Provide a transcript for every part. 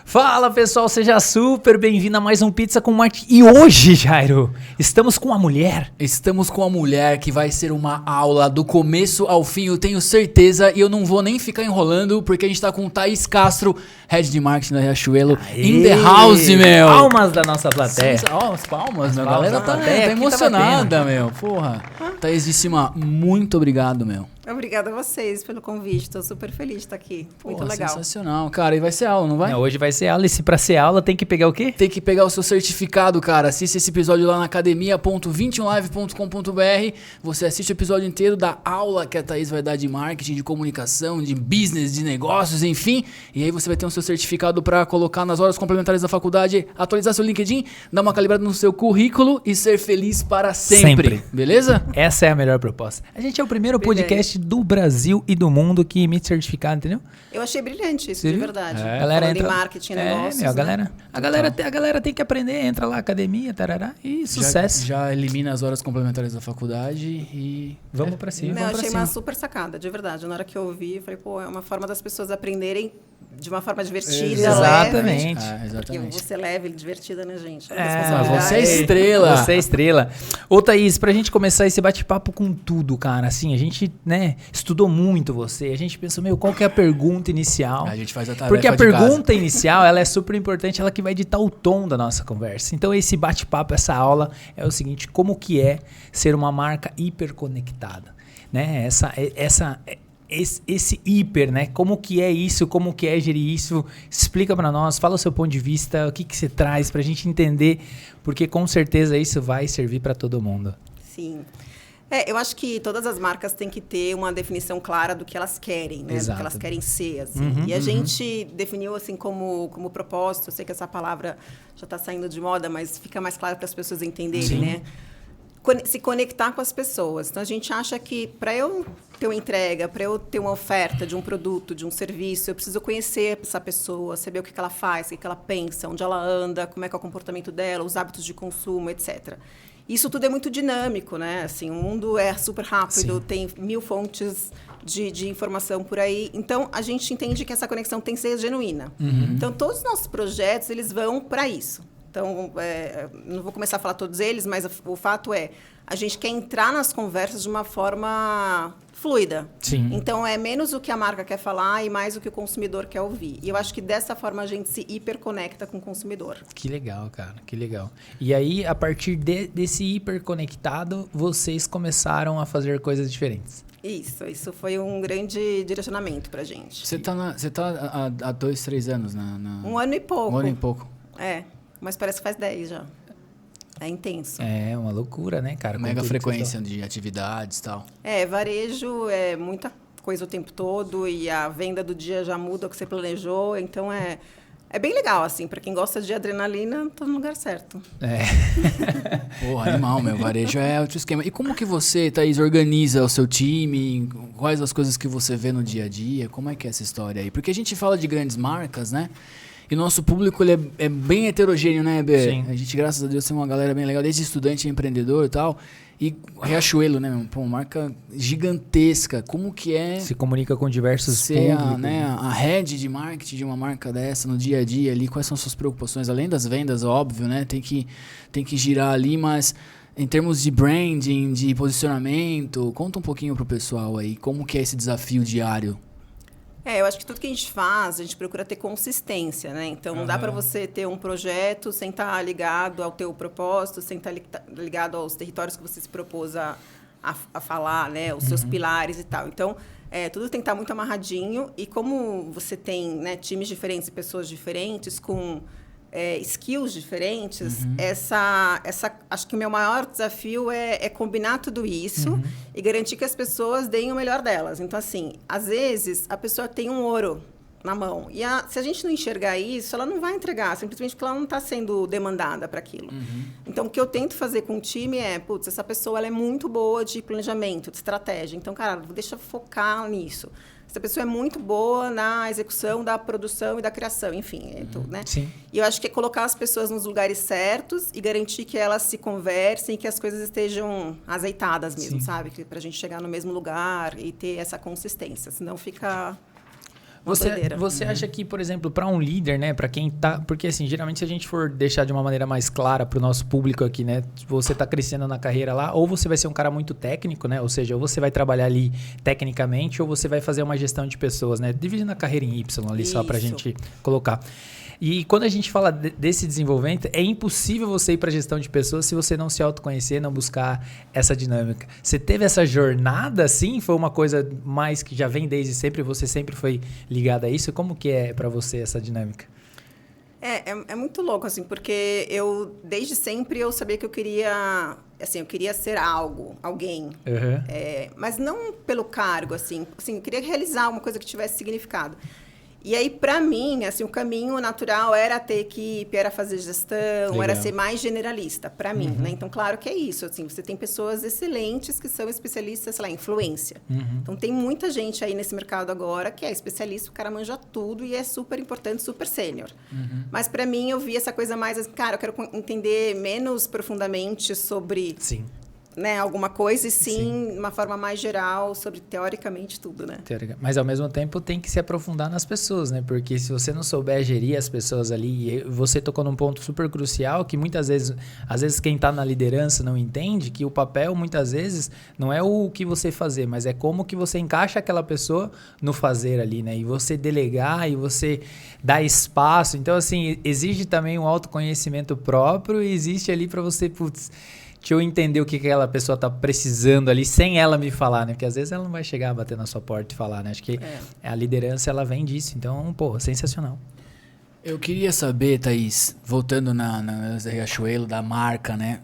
Fala pessoal, seja super bem-vindo a mais um Pizza com Martin. E hoje, Jairo, estamos com a mulher. Estamos com a mulher que vai ser uma aula do começo ao fim, eu tenho certeza. E eu não vou nem ficar enrolando, porque a gente tá com o Thaís Castro, Head de Marketing da Riachuelo, in the house, meu. Palmas da nossa plateia. As palmas, meu. A Palmas galera da tá plateia, aqui emocionada, meu. Porra. Thaísíssima, muito obrigado, meu. Obrigada a vocês pelo convite, tô super feliz de estar aqui. Muito Porra, legal. Sensacional, cara. E vai ser aula, não vai? Hoje vai ser aula, e se pra ser aula tem que pegar o quê? Tem que pegar o seu certificado, cara. Assiste esse episódio lá na academia.21live.com.br. Você assiste o episódio inteiro da aula que a Thaís vai dar de marketing, de comunicação, de business, de negócios, enfim. E aí você vai ter o seu certificado para colocar nas horas complementares da faculdade, atualizar seu LinkedIn, dar uma calibrada no seu currículo e ser feliz para sempre. Beleza? Essa é a melhor proposta. A gente é o primeiro podcast do Brasil e do mundo que emite certificado, entendeu? Eu achei brilhante isso, Sim. de verdade. A galera Falando entra... em marketing, negócios, a né? galera tem que aprender, entra lá, academia, tarará, e sucesso. Já elimina as horas complementares da faculdade e Vamos pra cima. Não, eu vamos pra achei cima. uma super sacada, de verdade. Na hora que eu ouvi, eu falei, pô, é uma forma das pessoas aprenderem de uma forma divertida, Exatamente. leve. exatamente. Porque você leve e divertida, né, gente? você é estrela. Você é estrela. Ô, Thaís, pra gente começar esse bate-papo com tudo, cara, assim, a gente, né, estudou muito você, a gente pensou, qual que é a pergunta inicial? A gente faz a tarefa Porque a de casa. pergunta inicial, ela é super importante, ela que vai ditar o tom da nossa conversa. Então, esse bate-papo, essa aula é o seguinte, como que é ser uma marca hiperconectada, né? Esse hiper, né? Como que é isso? Como que é gerir isso? Explica pra nós, fala o seu ponto de vista, o que você traz pra gente entender, porque com certeza isso vai servir pra todo mundo. Sim. Eu acho que todas as marcas têm que ter uma definição clara do que elas querem, né? Exato. Do que elas querem ser, assim. E a gente definiu, assim, como propósito, eu sei que essa palavra já está saindo de moda, mas fica mais claro para as pessoas entenderem, Sim. né? Se conectar com as pessoas. Então, a gente acha que para eu ter uma entrega, para eu ter uma oferta de um produto, de um serviço, eu preciso conhecer essa pessoa, saber o que ela faz, o que ela pensa, onde ela anda, como é que é o comportamento dela, os hábitos de consumo, etc. Isso tudo é muito dinâmico, né? Assim, o mundo é super rápido, Sim. tem 1000 fontes de informação por aí. Então, a gente entende que essa conexão tem que ser genuína. Então, todos os nossos projetos, eles vão para isso. Então, não vou começar a falar todos eles, mas o fato é, a gente quer entrar nas conversas de uma forma fluida. Sim. Então, é menos o que a marca quer falar e mais o que o consumidor quer ouvir. E eu acho que dessa forma a gente se hiperconecta com o consumidor. Que legal, cara, que legal. E aí, a partir desse hiperconectado, vocês começaram a fazer coisas diferentes. Isso foi um grande direcionamento pra gente. Você tá há 2, 3 anos na... 1 ano e pouco. 1 ano e pouco. Mas parece que faz 10 já. É intenso. É uma loucura, né, cara? Mega Com tudo frequência de atividades e tal. Varejo é muita coisa o tempo todo e a venda do dia já muda o que você planejou. Então, é bem legal, assim. Para quem gosta de adrenalina, tá no lugar certo. Porra, animal, meu. Varejo é outro esquema. E como que você, Thaís, organiza o seu time? Quais as coisas que você vê no dia a dia? Como é que é essa história aí? Porque a gente fala de grandes marcas, né? E o nosso público ele é bem heterogêneo, né, Bê? Sim. A gente, graças a Deus, tem uma galera bem legal, desde estudante, empreendedor e tal. E Riachuelo, né, meu? Pô, uma marca gigantesca. Como que é Se comunica com diversos ser públicos. a head de marketing de uma marca dessa no dia a dia ali? Quais são as suas preocupações? Além das vendas, óbvio, né? Tem que girar ali, mas em termos de branding, de posicionamento, conta um pouquinho pro pessoal aí. Como que é esse desafio diário? Eu acho que tudo que a gente faz, a gente procura ter consistência, né? Então, não dá para você ter um projeto sem estar ligado ao teu propósito, sem estar ligado aos territórios que você se propôs a falar, né? Os seus pilares e tal. Então, tudo tem que estar muito amarradinho. E como você tem, né, times diferentes e pessoas diferentes com skills diferentes, acho que o meu maior desafio é combinar tudo isso e garantir que as pessoas deem o melhor delas. Então, assim, às vezes, a pessoa tem um ouro na mão. E se a gente não enxergar isso, ela não vai entregar, simplesmente porque ela não está sendo demandada para aquilo. Então, o que eu tento fazer com o time essa pessoa ela é muito boa de planejamento, de estratégia. Então, cara, deixa eu focar nisso. Essa pessoa é muito boa na execução da produção e da criação, enfim. Né? Sim. E eu acho que é colocar as pessoas nos lugares certos e garantir que elas se conversem e que as coisas estejam azeitadas mesmo, sabe? Para a gente chegar no mesmo lugar e ter essa consistência, senão fica... Você acha que, por exemplo, para um líder, né, para quem tá, porque assim, geralmente se a gente for deixar de uma maneira mais clara para o nosso público aqui, né, você tá crescendo na carreira lá, ou você vai ser um cara muito técnico, né, ou seja, ou você vai trabalhar ali tecnicamente, ou você vai fazer uma gestão de pessoas, né, dividindo a carreira em Y ali, só pra gente colocar. E quando a gente fala desse desenvolvimento, é impossível você ir para gestão de pessoas se você não se autoconhecer, não buscar essa dinâmica. Você teve essa jornada, assim? Foi uma coisa mais que já vem desde sempre? Você sempre foi ligada a isso? Como que é para você essa dinâmica? É muito louco, assim, porque desde sempre, eu sabia que eu queria ser alguém. Uhum. Mas não pelo cargo, assim, eu queria realizar uma coisa que tivesse significado. E aí, para mim, assim, o caminho natural era ter equipe, era fazer gestão, Legal. era ser mais generalista, para mim, né? Então, claro que é isso, assim, você tem pessoas excelentes que são especialistas, sei lá, em influência. Então, tem muita gente aí nesse mercado agora que é especialista, o cara manja tudo e é super importante, super sênior. Mas, para mim, eu vi essa coisa mais, assim, cara, eu quero entender menos profundamente sobre... Sim. Né, alguma coisa, e sim, de uma forma mais geral, sobre teoricamente tudo, né? Mas, ao mesmo tempo, tem que se aprofundar nas pessoas, né? Porque se você não souber gerir as pessoas ali, e você tocou num ponto super crucial, que muitas vezes, às vezes quem está na liderança não entende, que o papel, muitas vezes, não é o que você fazer, mas é como que você encaixa aquela pessoa no fazer ali, né? E você delegar, e você dar espaço. Então, assim, exige também um autoconhecimento próprio, e existe ali para você, deixa eu entender o que aquela pessoa tá precisando ali, sem ela me falar, né? Porque às vezes ela não vai chegar a bater na sua porta e falar, né? Acho que a liderança, ela vem disso. Então, pô, sensacional. Eu queria saber, Thaís, voltando na Riachuelo, da marca, né?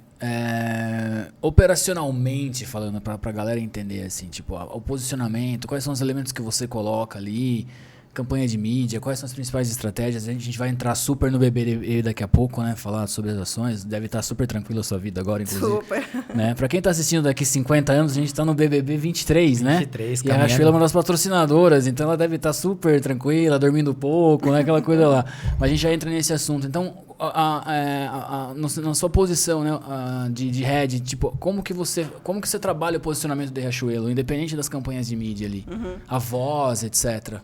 Operacionalmente, falando pra galera entender, assim, tipo, o posicionamento, quais são os elementos que você coloca ali, campanha de mídia, quais são as principais estratégias. A gente vai entrar super no BBB daqui a pouco, né? Falar sobre as ações. Deve estar super tranquila a sua vida agora, inclusive. Super. Né? Pra quem tá assistindo daqui 50 anos, a gente tá no BBB 23, né? 23, e a Riachuelo é uma das patrocinadoras, então ela deve estar super tranquila, dormindo pouco, né? Aquela coisa lá. Mas a gente já entra nesse assunto. Então, na sua posição, né, de head, tipo, como que você trabalha o posicionamento da Riachuelo, independente das campanhas de mídia ali? A voz, etc.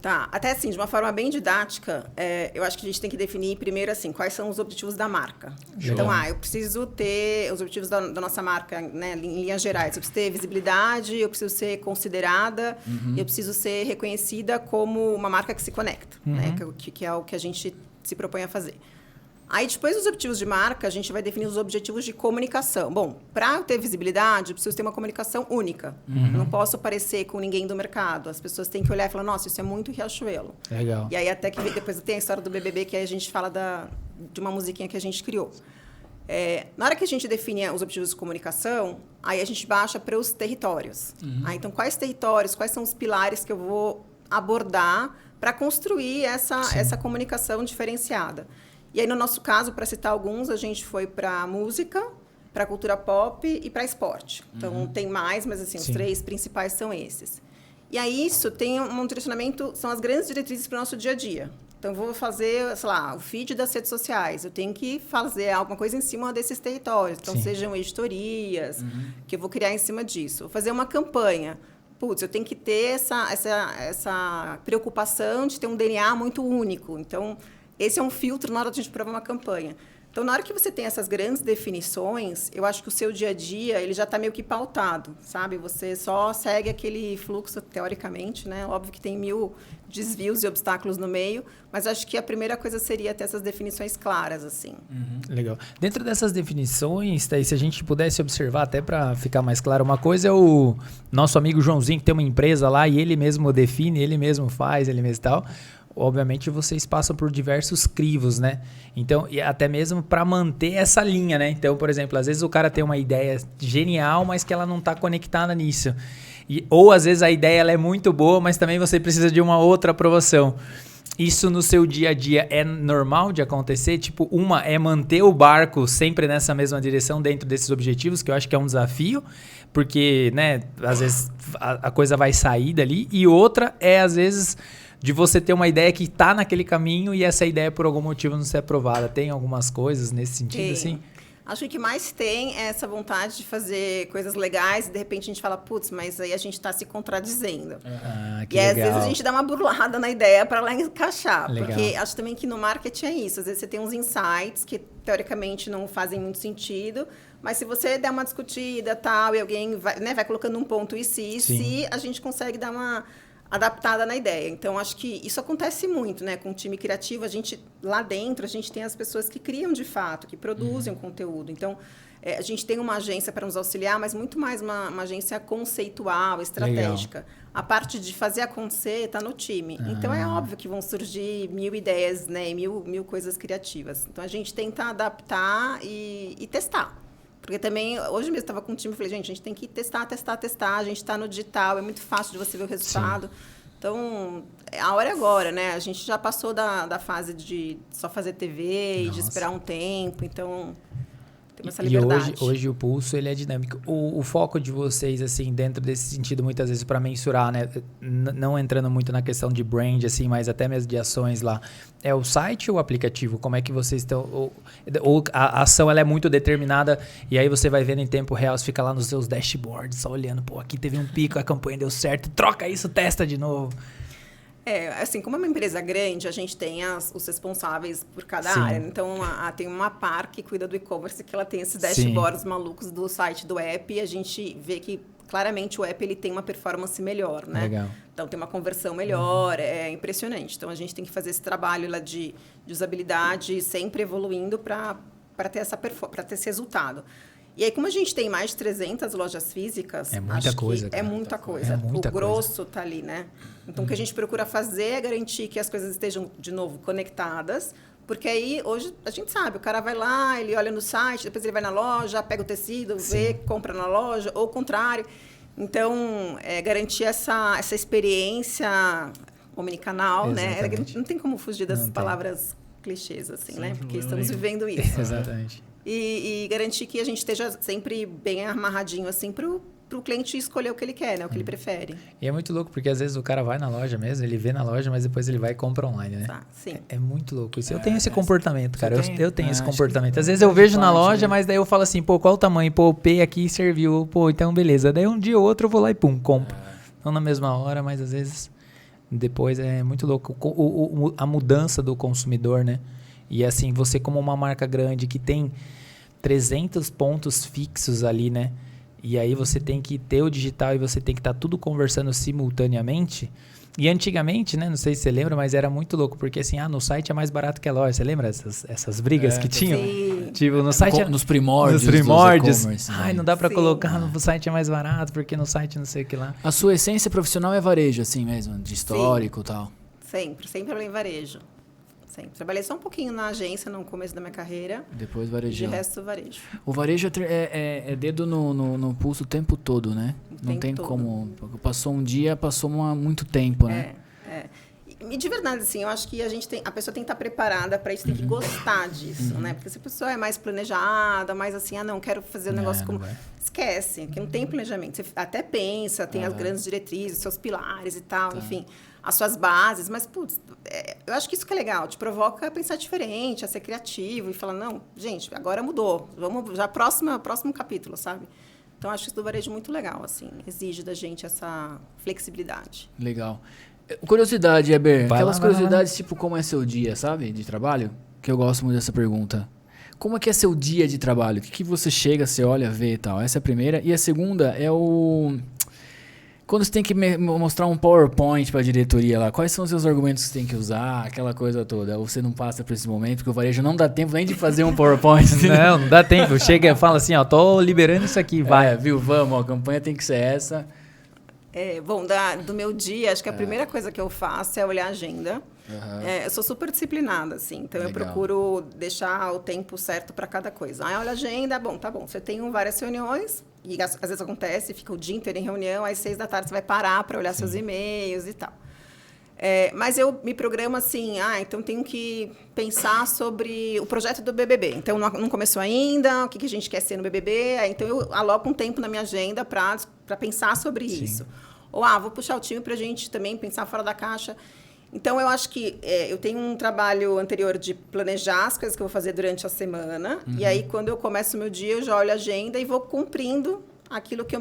Tá, até assim, de uma forma bem didática, eu acho que a gente tem que definir primeiro, assim, quais são os objetivos da marca. Então, eu preciso ter os objetivos da nossa marca, né, em linhas gerais. Eu preciso ter visibilidade, eu preciso ser considerada, eu preciso ser reconhecida como uma marca que se conecta, né, que é o que a gente se propõe a fazer. Aí, depois dos objetivos de marca, a gente vai definir os objetivos de comunicação. Bom, para eu ter visibilidade, eu preciso ter uma comunicação única. Eu não posso parecer com ninguém do mercado. As pessoas têm que olhar e falar, nossa, isso é muito Riachuelo. Legal. E aí, até que depois tem a história do BBB, que aí a gente fala de uma musiquinha que a gente criou. Na hora que a gente define os objetivos de comunicação, aí a gente baixa para os territórios. Então, quais territórios, quais são os pilares que eu vou abordar para construir essa comunicação diferenciada? E aí, no nosso caso, para citar alguns, a gente foi para música, para cultura pop e para esporte. Então, tem mais, mas assim, os 3 principais são esses. E aí, isso tem um direcionamento, são as grandes diretrizes para o nosso dia a dia. Então, eu vou fazer, sei lá, o feed das redes sociais. Eu tenho que fazer alguma coisa em cima desses territórios. Então, sejam editorias, que eu vou criar em cima disso. Vou fazer uma campanha. Putz, eu tenho que ter essa preocupação de ter um DNA muito único. Então, esse é um filtro na hora de a gente provar uma campanha. Então, na hora que você tem essas grandes definições, eu acho que o seu dia a dia ele já está meio que pautado, sabe? Você só segue aquele fluxo, teoricamente, né? Óbvio que tem 1000 desvios e obstáculos no meio, mas acho que a primeira coisa seria ter essas definições claras, assim. Legal. Dentro dessas definições, Thaís, se a gente pudesse observar, até para ficar mais claro, uma coisa é o nosso amigo Joãozinho, que tem uma empresa lá e ele mesmo define, ele mesmo faz, ele mesmo tal. Obviamente, vocês passam por diversos crivos, né? Então, e até mesmo para manter essa linha, né? Então, por exemplo, às vezes o cara tem uma ideia genial, mas que ela não está conectada nisso. Ou, às vezes, a ideia ela é muito boa, mas também você precisa de uma outra aprovação. Isso no seu dia a dia é normal de acontecer? Tipo, uma é manter o barco sempre nessa mesma direção dentro desses objetivos, que eu acho que é um desafio, porque, né, às vezes a coisa vai sair dali. E outra é, às vezes, de você ter uma ideia que está naquele caminho e essa ideia, por algum motivo, não ser aprovada. Tem algumas coisas nesse sentido, assim? Acho que o que mais tem é essa vontade de fazer coisas legais e de repente a gente fala, putz, mas aí a gente está se contradizendo. Que E aí, legal. às vezes a gente dá uma burlada na ideia para lá encaixar. Legal. Porque acho também que no marketing é isso. Às vezes você tem uns insights que teoricamente não fazem muito sentido, mas se você der uma discutida tal, e alguém vai, né, vai colocando um ponto e se a gente consegue dar uma adaptada na ideia. Então, acho que isso acontece muito, né? Com o time criativo, lá dentro, a gente tem as pessoas que criam de fato, que produzem o conteúdo. Então, a gente tem uma agência para nos auxiliar, mas muito mais uma agência conceitual, estratégica. Legal. A parte de fazer acontecer está no time. Então, é óbvio que vão surgir 1000 ideias, né? E mil coisas criativas. Então, a gente tenta adaptar e testar. Porque também, hoje mesmo, estava com um time e falei, gente, a gente tem que testar. A gente está no digital, é muito fácil de você ver o resultado. Sim. Então, a hora é agora, né? A gente já passou da fase de só fazer TV e de esperar um tempo. Então, temos essa liberdade. E hoje o Pulso, ele é dinâmico. O foco de vocês, assim, dentro desse sentido, muitas vezes, para mensurar, né? Não entrando muito na questão de brand, assim, mas até mesmo de ações lá. É o site ou o aplicativo? Como é que vocês estão... Ou a ação, ela é muito determinada e aí você vai vendo em tempo real, você fica lá nos seus dashboards, só olhando, pô, aqui teve um pico, a campanha deu certo, troca isso, testa de novo. Assim, como é uma empresa grande, a gente tem os responsáveis por cada área. Então, tem uma par que cuida do e-commerce, que ela tem esses dashboards malucos do site, do app, e a gente vê que claramente o app ele tem uma performance melhor, né? Legal. Então, tem uma conversão melhor, é impressionante. Então, a gente tem que fazer esse trabalho lá de usabilidade, sempre evoluindo para ter esse resultado. E aí, como a gente tem mais de 300 lojas físicas... É muita coisa, cara. É muita coisa. O grosso está ali, né? Então, o que a gente procura fazer é garantir que as coisas estejam, de novo, conectadas. Porque aí, hoje, a gente sabe, o cara vai lá, ele olha no site, depois ele vai na loja, pega o tecido, vê, compra na loja, ou o contrário. Então, garantir essa experiência omnicanal, né? Não tem como fugir das palavras clichês, assim, né? Porque estamos vivendo isso. Exatamente. E garantir que a gente esteja sempre bem amarradinho, assim, para o cliente escolher o que ele quer, né? O que ele prefere. E é muito louco, porque às vezes o cara vai na loja mesmo, ele vê na loja, mas depois ele vai e compra online, né? Sim. É muito louco isso. Eu tenho esse comportamento, cara. Eu tenho esse comportamento. Às vezes eu vejo na loja, mas daí eu falo assim, pô, qual o tamanho? Pô, o P aqui serviu. Pô, então beleza. Daí um dia ou outro eu vou lá e pum, compro. Não na mesma hora, mas às vezes depois é muito louco. A mudança do consumidor, né? E assim, você como uma marca grande que tem 300 pontos fixos ali, né? E aí você tem que ter o digital e você tem que estar tudo conversando simultaneamente. E antigamente, né? Não sei se você lembra, mas era muito louco. Porque assim, no site é mais barato que a loja. Você lembra essas brigas que tinham? Sim. Tipo, no site... Nos primórdios. Ai, não dá pra colocar no site é mais barato, porque no site não sei o que lá. A sua essência profissional é varejo, assim mesmo? De histórico e tal? Sempre eu em varejo. Sempre. Trabalhei só um pouquinho na agência no começo da minha carreira. Depois varejo. De resto, varejo. O varejo é dedo no pulso o tempo todo, né? Não tem como... Passou um dia, passou muito tempo, né? E de verdade, assim, eu acho que a pessoa tem que estar preparada para isso, tem que gostar disso, né? Porque se a pessoa é mais planejada, mais assim, não, quero fazer um negócio como... Esquece, que não tem planejamento. Você até pensa, tem as grandes diretrizes, seus pilares e tal, enfim, as suas bases, mas, putz, eu acho que isso que é legal, te provoca a pensar diferente, a ser criativo e falar, não, gente, agora mudou, vamos já próximo capítulo, sabe? Então, acho isso do varejo muito legal, assim, exige da gente essa flexibilidade. Legal. Curiosidade, Eber, aquelas curiosidades tipo como é seu dia, sabe, de trabalho? Que eu gosto muito dessa pergunta. Como é que é seu dia de trabalho? O que você chega, você olha, vê e tal? Essa é a primeira. E a segunda é quando você tem que mostrar um PowerPoint para a diretoria lá, quais são os seus argumentos que você tem que usar, aquela coisa toda? Ou você não passa por esse momento, porque o varejo não dá tempo nem de fazer um PowerPoint. Não dá tempo. Chega e fala assim, ó, tô liberando isso aqui, vai. Viu, vamos, a campanha tem que ser essa. Bom, do meu dia, acho que a primeira coisa que eu faço é olhar a agenda. Eu sou super disciplinada, assim, então eu procuro deixar o tempo certo para cada coisa. Olha a agenda, tá bom, você tem várias reuniões, e às vezes acontece, fica o dia inteiro em reunião, às 6 da tarde você vai parar para olhar seus e-mails e tal. Mas eu me programo assim, então tenho que pensar sobre o projeto do BBB. Então, não começou ainda, o que a gente quer ser no BBB. Então, eu aloco um tempo na minha agenda para pensar sobre isso. Ou, vou puxar o time para a gente também pensar fora da caixa. Então, eu acho que eu tenho um trabalho anterior de planejar as coisas que eu vou fazer durante a semana. E aí, quando eu começo o meu dia, eu já olho a agenda e vou cumprindo aquilo que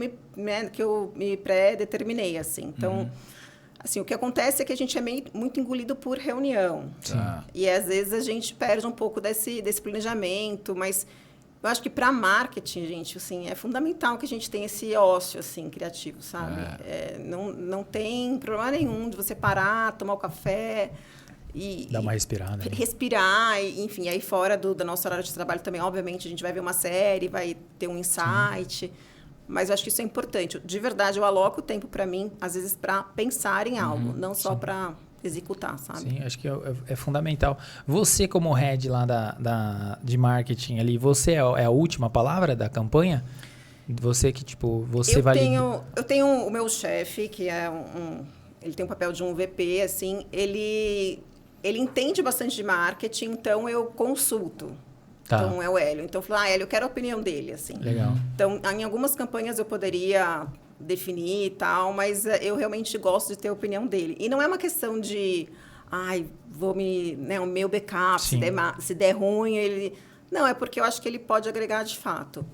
eu me pré-determinei, assim. Então, assim, o que acontece é que a gente é muito engolido por reunião. Tá. E, às vezes, a gente perde um pouco desse planejamento, mas... Eu acho que para marketing, gente, assim, é fundamental que a gente tenha esse ócio, assim, criativo, sabe? Não tem problema nenhum de você parar, tomar o café e... Dá uma respirada. Né? Respirar, enfim, aí fora da nossa horário de trabalho também, obviamente, a gente vai ver uma série, vai ter um insight, mas eu acho que isso é importante. De verdade, eu aloco o tempo para mim, às vezes, para pensar em algo, não só para... executar, sabe? Sim, acho que é fundamental. Você, como head lá de marketing ali, você é a última palavra da campanha? Você que, tipo, você vai... Eu tenho o meu chefe, que é ele tem o papel de um VP, assim, ele entende bastante de marketing, então eu consulto. Tá. Então, é o Hélio. Então, eu falo, Hélio, eu quero a opinião dele, assim. Legal. Então, em algumas campanhas eu poderia definir e tal, mas eu realmente gosto de ter a opinião dele. E não é uma questão de, o meu backup, se der ruim, ele... Não, é porque eu acho que ele pode agregar de fato.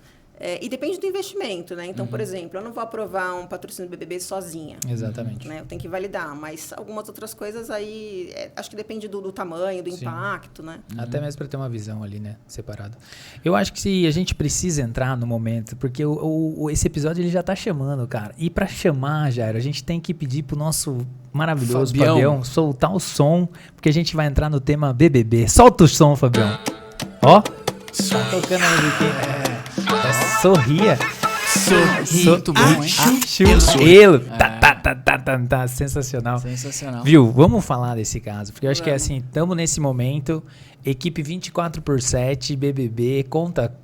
E depende do investimento, né? Então, por exemplo, eu não vou aprovar um patrocínio do BBB sozinha. Exatamente. Né? Eu tenho que validar, mas algumas outras coisas aí, acho que depende do tamanho, do impacto, né? Até mesmo para ter uma visão ali, né? Separado. Eu acho que se a gente precisa entrar no momento, porque esse episódio ele já tá chamando, cara. E para chamar, Jairo, a gente tem que pedir pro nosso maravilhoso Fabião soltar o som, porque a gente vai entrar no tema BBB. Solta o som, Fabião. Ó, tá tocando a musiquinha. Sorria. Muito bom, hein? Chuelo. Tá. Sensacional. Sensacional. Viu? Vamos falar desse caso. Porque eu acho que assim, estamos nesse momento. Equipe 24/7, BBB, conta.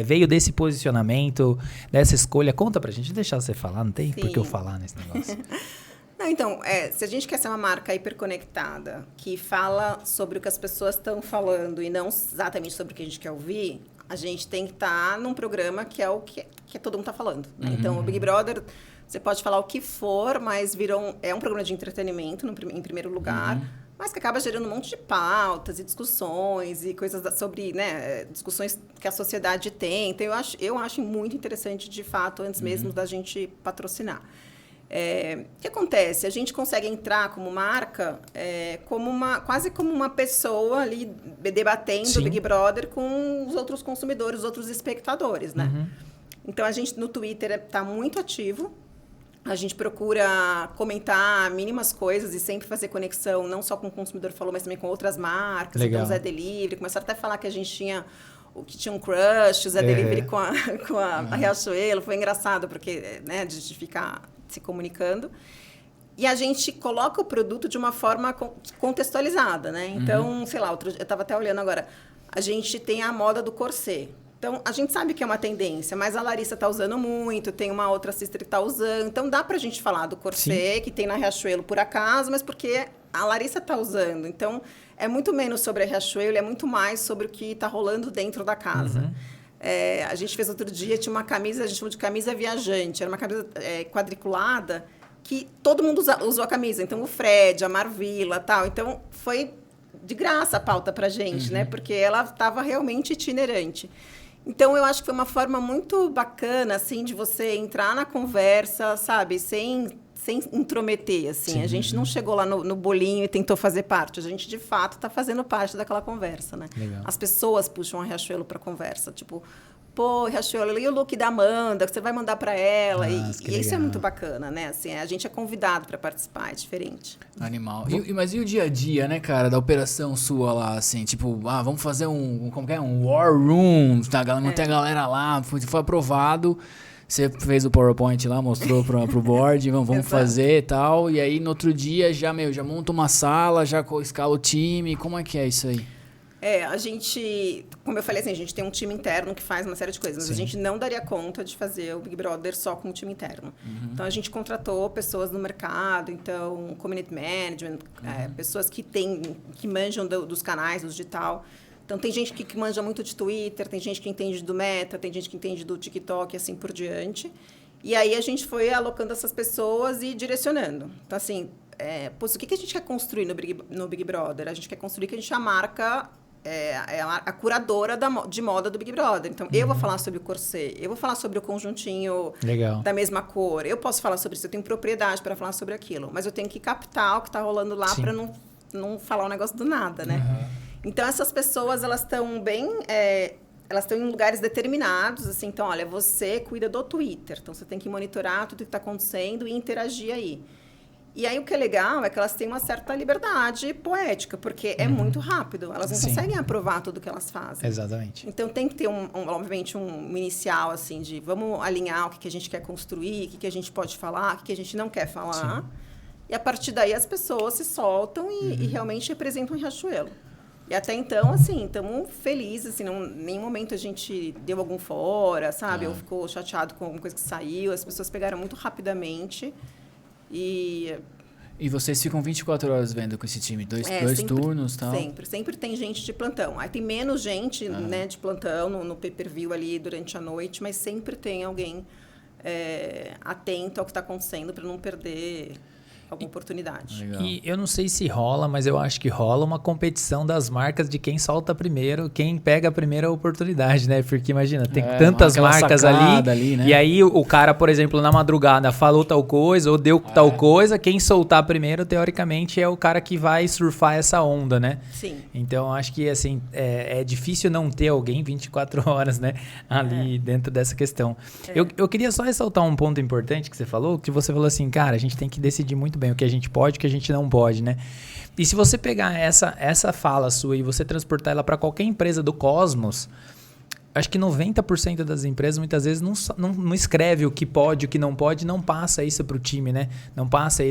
Veio desse posicionamento, dessa escolha. Conta pra gente. Deixar você falar, não tem por que eu falar nesse negócio. Não, então, se a gente quer ser uma marca hiperconectada, que fala sobre o que as pessoas estão falando e não exatamente sobre o que a gente quer ouvir, a gente tem que estar num programa que é o que todo mundo está falando. Né? Então, o Big Brother, você pode falar o que for, mas é um programa de entretenimento, em primeiro lugar, mas que acaba gerando um monte de pautas e discussões e coisas sobre, né, discussões que a sociedade tem. Então, eu acho muito interessante, de fato, antes mesmo da gente patrocinar. O que acontece? A gente consegue entrar como marca quase como uma pessoa ali debatendo o Big Brother com os outros consumidores, os outros espectadores, né? Então, a gente no Twitter está muito ativo. A gente procura comentar mínimas coisas e sempre fazer conexão, não só com o consumidor falou, mas também com outras marcas. Legal. Então, o Zé Delivery. Começaram até a falar que a gente tinha um crush, o Zé Delivery com a Riachuelo. Foi engraçado, porque, né, de ficar se comunicando. E a gente coloca o produto de uma forma contextualizada, né? Então, sei lá, eu estava até olhando agora, a gente tem a moda do corset. Então, a gente sabe que é uma tendência, mas a Larissa está usando muito, tem uma outra sister que está usando. Então, dá para a gente falar do corset, que tem na Riachuelo por acaso, mas porque a Larissa está usando. Então, é muito menos sobre a Riachuelo, é muito mais sobre o que está rolando dentro da casa. A gente fez outro dia, tinha uma camisa, a gente chamou de camisa viajante, era uma camisa quadriculada, que todo mundo usou a camisa. Então, o Fred, a Marvila, tal. Então, foi de graça a pauta pra gente, né? Porque ela estava realmente itinerante. Então, eu acho que foi uma forma muito bacana, assim, de você entrar na conversa, sabe? Sem intrometer, assim. A gente não chegou lá no bolinho e tentou fazer parte. A gente, de fato, está fazendo parte daquela conversa, né? Legal. As pessoas puxam a Riachuelo para conversa. Tipo, pô, Riachuelo, e o look da Amanda, que você vai mandar para ela. E isso é muito bacana, né? Assim, a gente é convidado para participar, é diferente. Animal. Mas e o dia a dia, né, cara, da operação sua lá, assim? Tipo, vamos fazer um war room, tá? Manter a galera lá, foi aprovado. Você fez o PowerPoint lá, mostrou pro board, vamos fazer e tal. E aí, no outro dia, já monta uma sala, já escala o time. Como é que é isso aí? A gente, como eu falei assim, a gente tem um time interno que faz uma série de coisas, mas a gente não daria conta de fazer o Big Brother só com o time interno. Então, a gente contratou pessoas no mercado, então, community management, pessoas que manjam dos canais, do digital. Então, tem gente que manja muito de Twitter, tem gente que entende do Meta, tem gente que entende do TikTok e assim por diante. E aí, a gente foi alocando essas pessoas e direcionando. Então, assim, o que a gente quer construir no Big Brother? A gente quer construir que a gente é a marca, a curadora de moda do Big Brother. Então, eu vou falar sobre o corset, eu vou falar sobre o conjuntinho da mesma cor, eu posso falar sobre isso, eu tenho propriedade para falar sobre aquilo, mas eu tenho que captar o que está rolando lá para não falar um negócio do nada, né? Então, essas pessoas, elas estão bem... elas estão em lugares determinados, assim, então, olha, você cuida do Twitter, então você tem que monitorar tudo que está acontecendo e interagir aí. E aí o que é legal é que elas têm uma certa liberdade poética, porque é muito rápido, elas não conseguem aprovar tudo que elas fazem. Exatamente. Então tem que ter, obviamente, um inicial, assim, de vamos alinhar o que a gente quer construir, o que a gente pode falar, o que a gente não quer falar. Sim. E a partir daí as pessoas se soltam e realmente representam o Riachuelo. E até então, assim, estamos felizes, assim, em nenhum momento a gente deu algum fora, sabe? Ou ficou chateado com alguma coisa que saiu, as pessoas pegaram muito rapidamente e vocês ficam 24 horas vendo com esse time? Dois turnos e tal? Sempre tem gente de plantão. Aí tem menos gente, né, de plantão no pay-per-view ali durante a noite, mas sempre tem alguém atento ao que está acontecendo para não perder alguma oportunidade. Legal. E eu não sei se rola, mas eu acho que rola uma competição das marcas de quem solta primeiro, quem pega a primeira oportunidade, né? Porque imagina, tem tantas marcas ali, né? E aí o cara, por exemplo, na madrugada falou tal coisa ou deu tal coisa, quem soltar primeiro, teoricamente, é o cara que vai surfar essa onda, né? Sim. Então, acho que, assim, é difícil não ter alguém 24 horas, né? Ali dentro dessa questão. Eu queria só ressaltar um ponto importante que você falou assim, cara, a gente tem que decidir muito bem o que a gente pode e o que a gente não pode, né? E se você pegar essa fala sua e você transportar ela para qualquer empresa do Cosmos, acho que 90% das empresas muitas vezes não escreve o que pode, o que não pode, não passa isso para o time, né? Não passa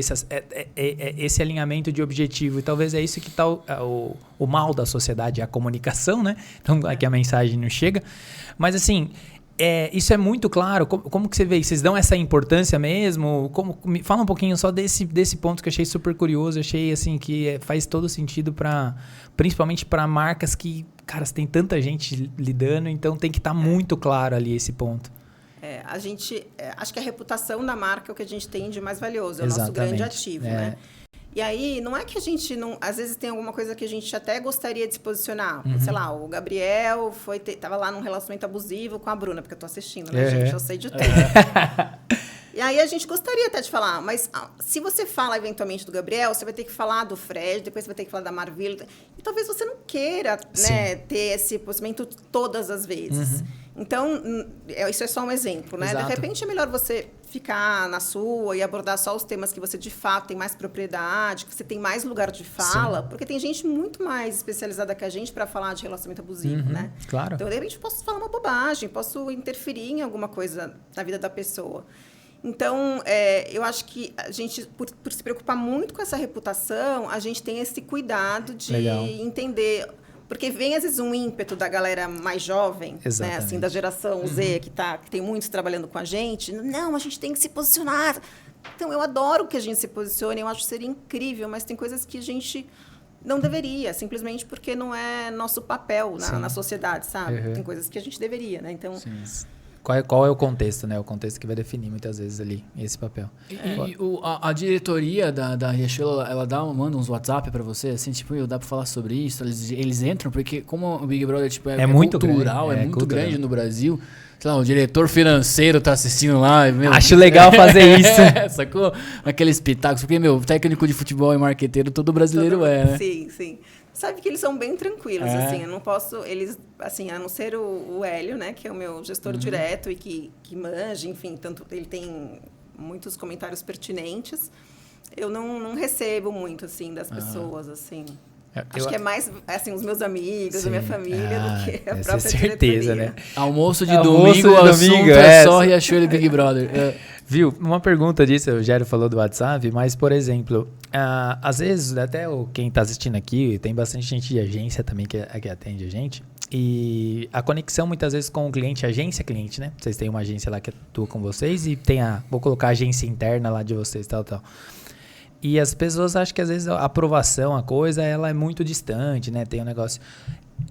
esse alinhamento de objetivo. E talvez é isso que está o mal da sociedade, a comunicação, né? Então, é que a mensagem não chega. Mas, assim... isso é muito claro. Como que você vê? Vocês dão essa importância mesmo? Me fala um pouquinho só desse ponto que eu achei super curioso. Achei assim que faz todo sentido principalmente para marcas que, cara, tem tanta gente lidando, então tem que estar muito claro ali esse ponto. A gente acho que a reputação da marca é o que a gente tem de mais valioso, é o nosso grande ativo, né? E aí, não é que a gente não... Às vezes tem alguma coisa que a gente até gostaria de se posicionar. Sei lá, o Gabriel tava lá num relacionamento abusivo com a Bruna, porque eu tô assistindo, né, gente? Eu sei de tudo. E aí a gente gostaria até de falar, mas se você fala eventualmente do Gabriel, você vai ter que falar do Fred, depois você vai ter que falar da Marvila. E talvez você não queira, né, ter esse posicionamento todas as vezes. Então, isso é só um exemplo, né? Exato. De repente é melhor você ficar na sua e abordar só os temas que você de fato tem mais propriedade, que você tem mais lugar de fala, porque tem gente muito mais especializada que a gente para falar de relacionamento abusivo, né? Claro. Então, de repente, eu posso falar uma bobagem, posso interferir em alguma coisa na vida da pessoa. Então, eu acho que a gente, por se preocupar muito com essa reputação, a gente tem esse cuidado de entender... Porque vem, às vezes, um ímpeto da galera mais jovem, né, assim, da geração Z, que tem muitos trabalhando com a gente. Não, a gente tem que se posicionar. Então, eu adoro que a gente se posicione, eu acho que seria incrível, mas tem coisas que a gente não deveria, simplesmente porque não é nosso papel na sociedade, sabe? Tem coisas que a gente deveria, né? Então... Qual é o contexto, né? O contexto que vai definir muitas vezes ali esse papel. A diretoria da Riachuelo, ela manda uns WhatsApp pra você, assim, tipo, dá pra falar sobre isso? Eles entram, porque como o Big Brother tipo, é muito cultural, grande, é muito grande no Brasil, sei lá, o diretor financeiro tá assistindo lá. Acho legal fazer isso. Sacou? Aqueles pitacos, porque, técnico de futebol e marqueteiro, todo brasileiro né? Sim. Sabe que eles são bem tranquilos, assim, eu não posso, eles, assim, a não ser o Hélio, né, que é o meu gestor direto e que manja, enfim, tanto ele tem muitos comentários pertinentes, eu não recebo muito, assim, das pessoas, assim. Acho que é mais, assim, os meus amigos, a minha família, do que a própria certeza, diretoria. Né? Almoço de domingo, o assunto só Riachuelo e Big Brother. Viu? Uma pergunta disso, o Gério falou do WhatsApp, mas, por exemplo, às vezes, até quem está assistindo aqui, tem bastante gente de agência também que atende a gente, e a conexão muitas vezes com o cliente, agência-cliente, né? Vocês têm uma agência lá que atua com vocês e tem vou colocar a agência interna lá de vocês, tal. E as pessoas acham que às vezes a aprovação, a coisa, ela é muito distante, né? Tem um negócio...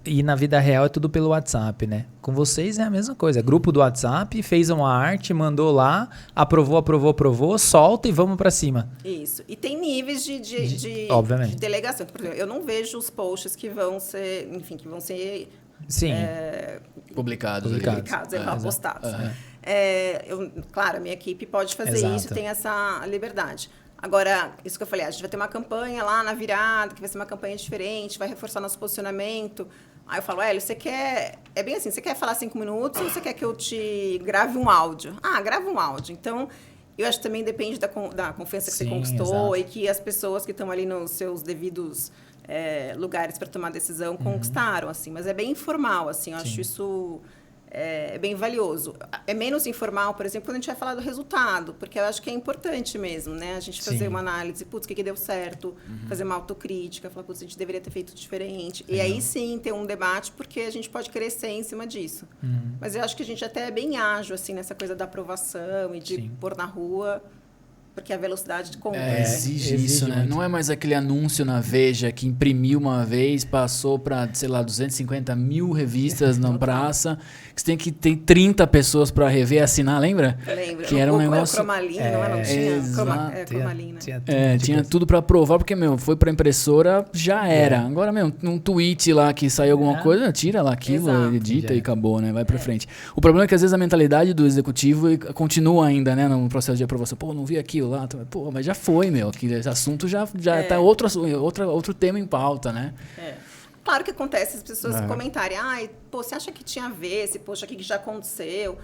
E na vida real é tudo pelo WhatsApp, né? Com vocês é a mesma coisa. Grupo do WhatsApp, fez uma arte, mandou lá, aprovou, solta e vamos pra cima. Isso. E tem níveis de obviamente. delegação. Por exemplo, eu não vejo os posts que vão ser, enfim, que vão ser Sim. Publicados. postados. Claro, a minha equipe pode fazer Exato. isso, tem essa liberdade. Agora, isso que eu falei, a gente vai ter uma campanha lá na virada, que vai ser uma campanha diferente, vai reforçar nosso posicionamento. Aí eu falo, Hélio, você quer... É bem assim, você quer falar 5 minutos ou você quer que eu te grave um áudio? Ah, grava um áudio. Então, eu acho que também depende da confiança que você conquistou, exato, e que as pessoas que estão ali nos seus devidos lugares para tomar decisão conquistaram, assim. Mas é bem informal, assim. Eu acho isso... É bem valioso. É menos informal, por exemplo, quando a gente vai falar do resultado, porque eu acho que é importante mesmo, né? A gente fazer uma análise, putz, o que deu certo, fazer uma autocrítica, falar, putz, a gente deveria ter feito diferente. E aí sim ter um debate, porque a gente pode crescer em cima disso. Mas eu acho que a gente até é bem ágil, assim, nessa coisa da aprovação e de pôr na rua, porque a velocidade de conta. Exige isso, né? Muito. Não é mais aquele anúncio na Veja que imprimiu uma vez, passou para, sei lá, 250 mil revistas na praça, que você tem que ter 30 pessoas para rever e assinar, lembra? Lembro. Que era um negócio... Cromalina, não tinha? Cromalina. Tinha tudo para aprovar, porque, foi para impressora, já era. Agora, num tweet lá que saiu alguma coisa, tira lá aquilo, edita e acabou, né? Vai para frente. O problema é que, às vezes, a mentalidade do executivo continua ainda, né? No processo de aprovação. Pô, não vi aquilo lá, mas já foi, que esse assunto já tá outro tema em pauta, né? Claro que acontece as pessoas comentarem, você acha que tinha a ver, poxa, o que já aconteceu?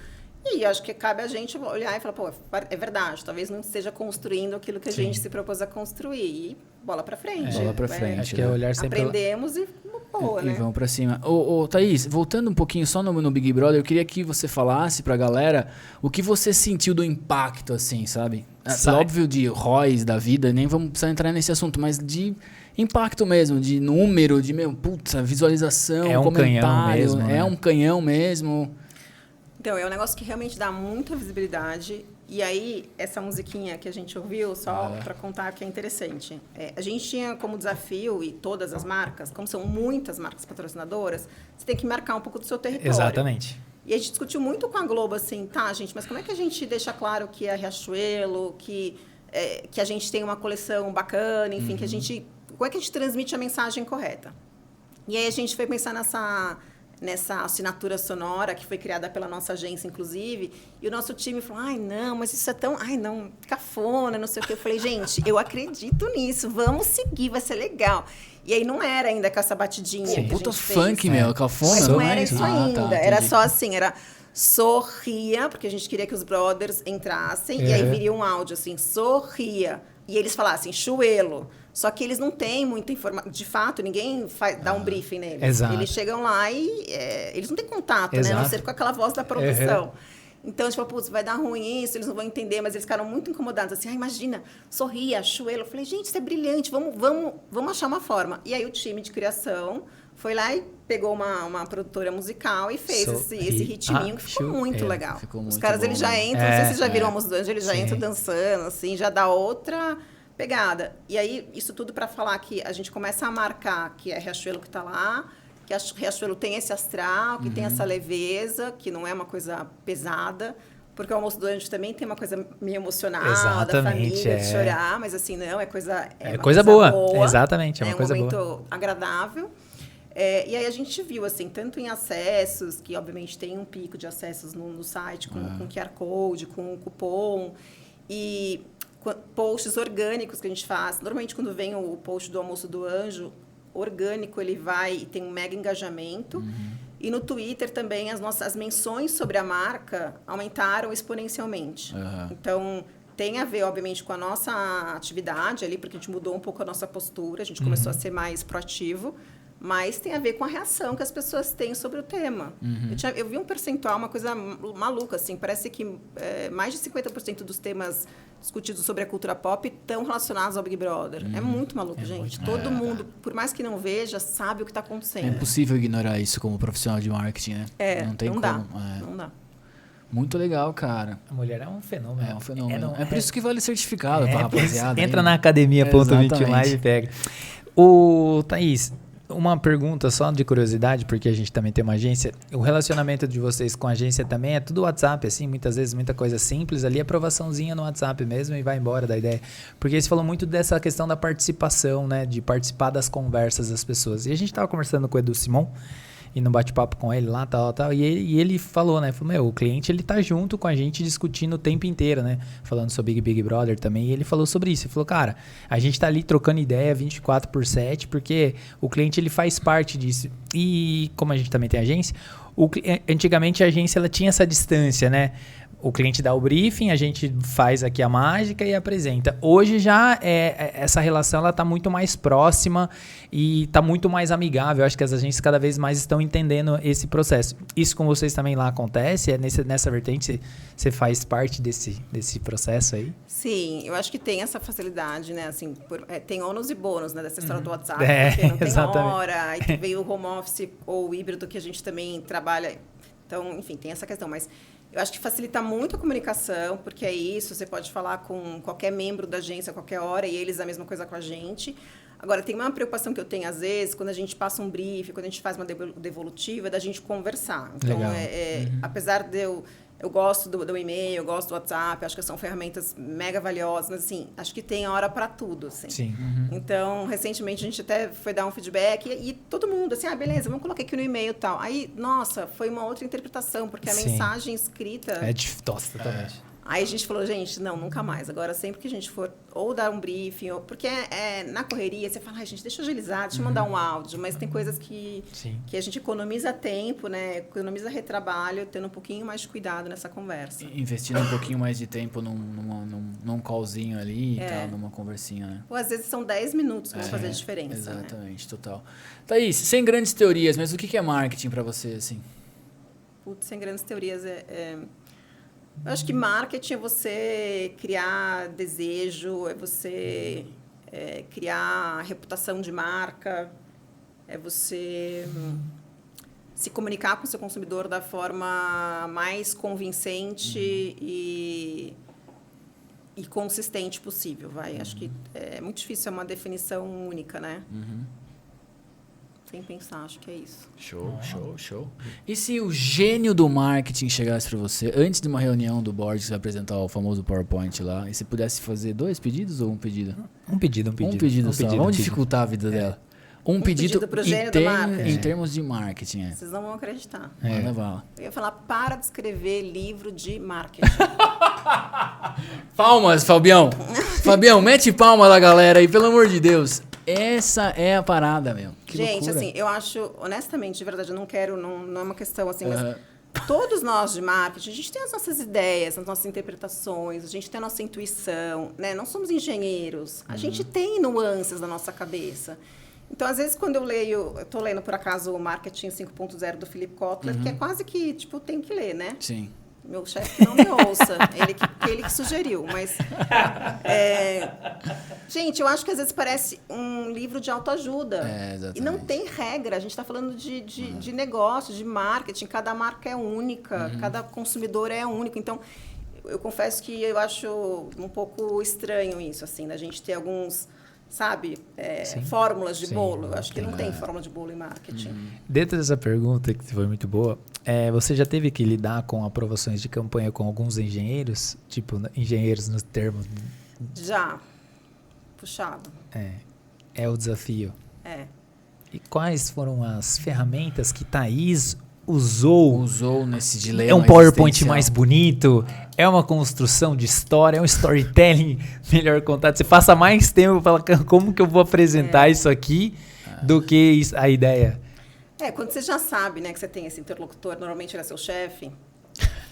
E acho que cabe a gente olhar e falar, é verdade, talvez não esteja construindo aquilo que a gente se propôs a construir. E bola pra frente. Bola pra frente. Acho que é olhar sempre... Aprendemos e boa, né? E vamos pra cima. Ô, Thaís, voltando um pouquinho só no Big Brother, eu queria que você falasse pra galera o que você sentiu do impacto, assim, sabe? Óbvio de ROIs da vida, nem vamos precisar entrar nesse assunto, mas de impacto mesmo, de número, de, visualização, comentário. Canhão mesmo, né? É um canhão mesmo. Então, é um negócio que realmente dá muita visibilidade. E aí, essa musiquinha que a gente ouviu, só para contar que é interessante. A gente tinha como desafio, e todas as marcas, como são muitas marcas patrocinadoras, você tem que marcar um pouco do seu território. Exatamente. E a gente discutiu muito com a Globo, assim, gente, mas como é que a gente deixa claro que é Riachuelo, que a gente tem uma coleção bacana, enfim, que a gente... Como é que a gente transmite a mensagem correta? E aí a gente foi pensar nessa assinatura sonora, que foi criada pela nossa agência, inclusive, e o nosso time falou, não, mas isso é tão... não, cafona, não sei o quê. Eu falei, gente, eu acredito nisso, vamos seguir, vai ser legal. E aí não era ainda com essa batidinha que a gente puta fez. Funk, cafona. Mas não era isso ainda, tá, era só assim, era... Sorria, porque a gente queria que os brothers entrassem, e aí viria um áudio assim, sorria. E eles falassem, chuelo. Só que eles não têm muita informação. De fato, ninguém dá um briefing neles. Exato. Eles chegam lá e eles não têm contato, né? A não ser com aquela voz da produção. Então, a gente falou, vai dar ruim isso, eles não vão entender, mas eles ficaram muito incomodados. Assim, imagina, sorria, chuelo. Eu falei, gente, isso é brilhante, vamos achar uma forma. E aí o time de criação foi lá e pegou uma produtora musical e fez esse ritminho que ficou muito legal. Ficou muito Os caras, bom, eles já entram, não sei se vocês já viram o Almoço do Anjo, eles já entram dançando, assim, já dá outra pegada. E aí, isso tudo para falar que a gente começa a marcar que é Riachuelo que está lá, que a Riachuelo tem esse astral, que tem essa leveza, que não é uma coisa pesada, porque o Almoço do Anjo também tem uma coisa meio emocional, da família, de chorar, mas assim, não, é coisa boa. Exatamente, é uma coisa boa. É um momento agradável. E aí a gente viu, assim, tanto em acessos, que obviamente tem um pico de acessos no site, com QR Code, com cupom, e posts orgânicos que a gente faz. Normalmente, quando vem o post do Almoço do Anjo, orgânico, ele vai e tem um mega engajamento. E no Twitter também, as menções sobre a marca aumentaram exponencialmente. Então, tem a ver, obviamente, com a nossa atividade ali, porque a gente mudou um pouco a nossa postura, a gente começou a ser mais proativo, mas tem a ver com a reação que as pessoas têm sobre o tema. Eu vi um percentual, uma coisa maluca, assim, parece que mais de 50% dos temas discutidos sobre a cultura pop estão relacionados ao Big Brother. É muito maluco, gente. Todo mundo, por mais que não veja, sabe o que está acontecendo. É impossível ignorar isso como profissional de marketing, né? Não tem como. Não dá. Muito legal, cara. A mulher é um fenômeno. É um fenômeno. É por isso que vale certificado pra rapaziada. Entra na academia.20 lá e pega. Thaís, uma pergunta só de curiosidade, porque a gente também tem uma agência. O relacionamento de vocês com a agência também é tudo WhatsApp, assim, muitas vezes muita coisa simples ali, aprovaçãozinha no WhatsApp mesmo e vai embora da ideia. Porque você falou muito dessa questão da participação, né? De participar das conversas das pessoas. E a gente tava conversando com o Edu Simon, e no bate-papo com ele lá, tal, e ele falou, né, falou, o cliente, ele tá junto com a gente discutindo o tempo inteiro, né, falando sobre Big Brother também, e ele falou sobre isso, ele falou, cara, a gente tá ali trocando ideia 24/7, porque o cliente, ele faz parte disso, e como a gente também tem agência, antigamente a agência, ela tinha essa distância, né, o cliente dá o briefing, a gente faz aqui a mágica e apresenta. Hoje já essa relação ela está muito mais próxima e está muito mais amigável. Eu acho que as agências cada vez mais estão entendendo esse processo. Isso com vocês também lá acontece? Nessa vertente você faz parte desse processo aí? Sim, eu acho que tem essa facilidade, né? Assim, tem ônus e bônus, né? Dessa história do WhatsApp, porque não tem exatamente. hora, aí que veio o home office ou o híbrido que a gente também trabalha. Então, enfim, tem essa questão, mas eu acho que facilita muito a comunicação, porque é isso, você pode falar com qualquer membro da agência a qualquer hora e eles a mesma coisa com a gente. Agora, tem uma preocupação que eu tenho, às vezes, quando a gente passa um brief, quando a gente faz uma devolutiva, é da gente conversar. Então, apesar de eu gosto do e-mail, eu gosto do WhatsApp, acho que são ferramentas mega valiosas, mas, assim, acho que tem hora para tudo, assim. Sim. Então, recentemente, a gente até foi dar um feedback e todo mundo, assim, beleza, vamos colocar aqui no e-mail e tal. Aí, nossa, foi uma outra interpretação, porque a mensagem escrita... Nossa, totalmente. Aí a gente falou, gente, não, nunca mais. Agora, sempre que a gente for ou dar um briefing, porque na correria, você fala, gente, deixa eu agilizar, deixa eu mandar um áudio, mas tem coisas que a gente economiza tempo, né? Economiza retrabalho, tendo um pouquinho mais de cuidado nessa conversa. Investindo um pouquinho mais de tempo num callzinho ali e tal, numa conversinha, né? Ou às vezes são 10 minutos que vão fazer a diferença. Exatamente, né? Total. Thaís, sem grandes teorias, mas o que é marketing para você, assim? Putz, sem grandes teorias eu acho que marketing é você criar desejo, é você criar reputação de marca, é você se comunicar com o seu consumidor da forma mais convincente e consistente possível, vai. Acho que é muito difícil, é uma definição única, né? Sem pensar, acho que é isso. Show. E se o gênio do marketing chegasse para você, antes de uma reunião do board, que você vai apresentar o famoso PowerPoint lá, e você pudesse fazer 2 pedidos ou um pedido? Um pedido só. Vamos dificultar a vida dela. Um pedido pro gênio do marketing. em termos de marketing. Vocês não vão acreditar. Manda bala. Eu ia falar, para de escrever livro de marketing. Palmas, Fabião. Fabião, mete palma da galera aí, pelo amor de Deus. Essa é a parada, meu. Que gente, loucura. assim, eu acho, honestamente, de verdade, eu não quero, não é uma questão assim, mas todos nós de marketing, a gente tem as nossas ideias, as nossas interpretações, a gente tem a nossa intuição, né? Não somos engenheiros, a gente tem nuances na nossa cabeça. Então, às vezes, quando eu estou lendo, por acaso, o Marketing 5.0 do Philip Kotler, que é quase que, tipo, tem que ler, né? Sim. Meu chefe que não me ouça, ele que sugeriu, mas... Gente, eu acho que às vezes parece um livro de autoajuda. Exatamente. E não tem regra, a gente está falando de negócio, de marketing, cada marca é única, cada consumidor é único. Então, eu confesso que eu acho um pouco estranho isso, assim, da gente ter alguns... Sabe? Fórmulas de bolo. Eu acho que não tem fórmula de bolo em marketing. Dentro dessa pergunta, que foi muito boa, você já teve que lidar com aprovações de campanha com alguns engenheiros? Tipo, engenheiros nos termos... Já. Puxado. É o desafio. É. E quais foram as ferramentas que Thaís usou nesse dilema? É um PowerPoint mais bonito? É uma construção de história? É um storytelling melhor contado? Você passa mais tempo para falar como que eu vou apresentar isso aqui do que a ideia. Quando você já sabe, né, que você tem esse interlocutor, normalmente ele é seu chefe,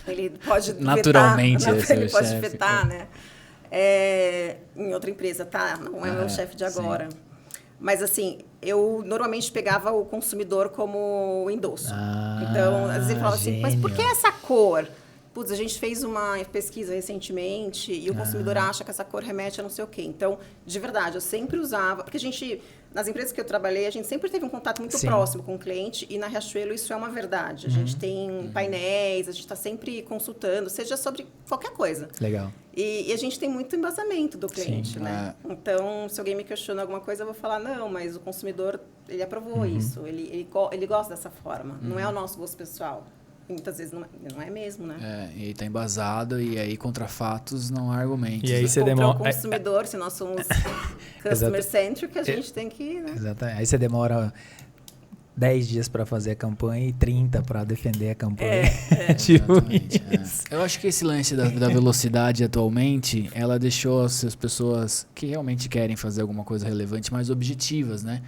ele pode naturalmente vetar, ele pode vetar, né? Em outra empresa, tá? Não é o meu chefe de agora. Sim. Mas, assim, eu normalmente pegava o consumidor como endosso. Então, às vezes ele falava assim, mas por que essa cor? Putz, a gente fez uma pesquisa recentemente e o consumidor acha que essa cor remete a não sei o quê. Então, de verdade, eu sempre usava... Porque a gente, nas empresas que eu trabalhei, a gente sempre teve um contato muito próximo com o cliente e na Riachuelo isso é uma verdade. A gente tem painéis, a gente está sempre consultando, seja sobre qualquer coisa. Legal. E a gente tem muito embasamento do cliente, né? Então, se alguém me questiona alguma coisa, eu vou falar, não, mas o consumidor ele aprovou isso, ele gosta dessa forma, não é o nosso gosto pessoal. E muitas vezes não é mesmo, né? E aí tá embasado, e aí contra fatos não há argumentos. E aí você Contra demora... o consumidor, se nós somos customer-centric, a gente tem que... Né? Exatamente. Aí você demora 10 dias para fazer a campanha e 30 para defender a campanha. Tipo isso. Eu acho que esse lance da velocidade atualmente, ela deixou as pessoas que realmente querem fazer alguma coisa relevante mais objetivas, né?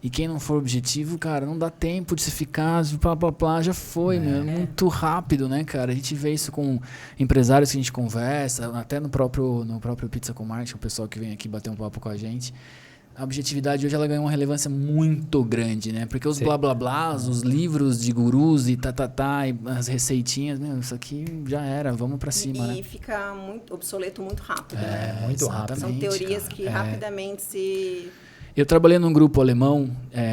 E quem não for objetivo, cara, não dá tempo de se ficar, já foi, meu, é muito rápido, né, cara? A gente vê isso com empresários que a gente conversa, até no próprio Pizza com Marketing, o pessoal que vem aqui bater um papo com a gente. A objetividade hoje ela ganhou uma relevância muito grande, né? Porque os blá blá blás, os livros de gurus e e as receitinhas, meu, isso aqui já era, vamos pra cima, né? E fica muito obsoleto muito rápido, né? Muito rápido. São teorias que rapidamente se... Eu trabalhei num grupo alemão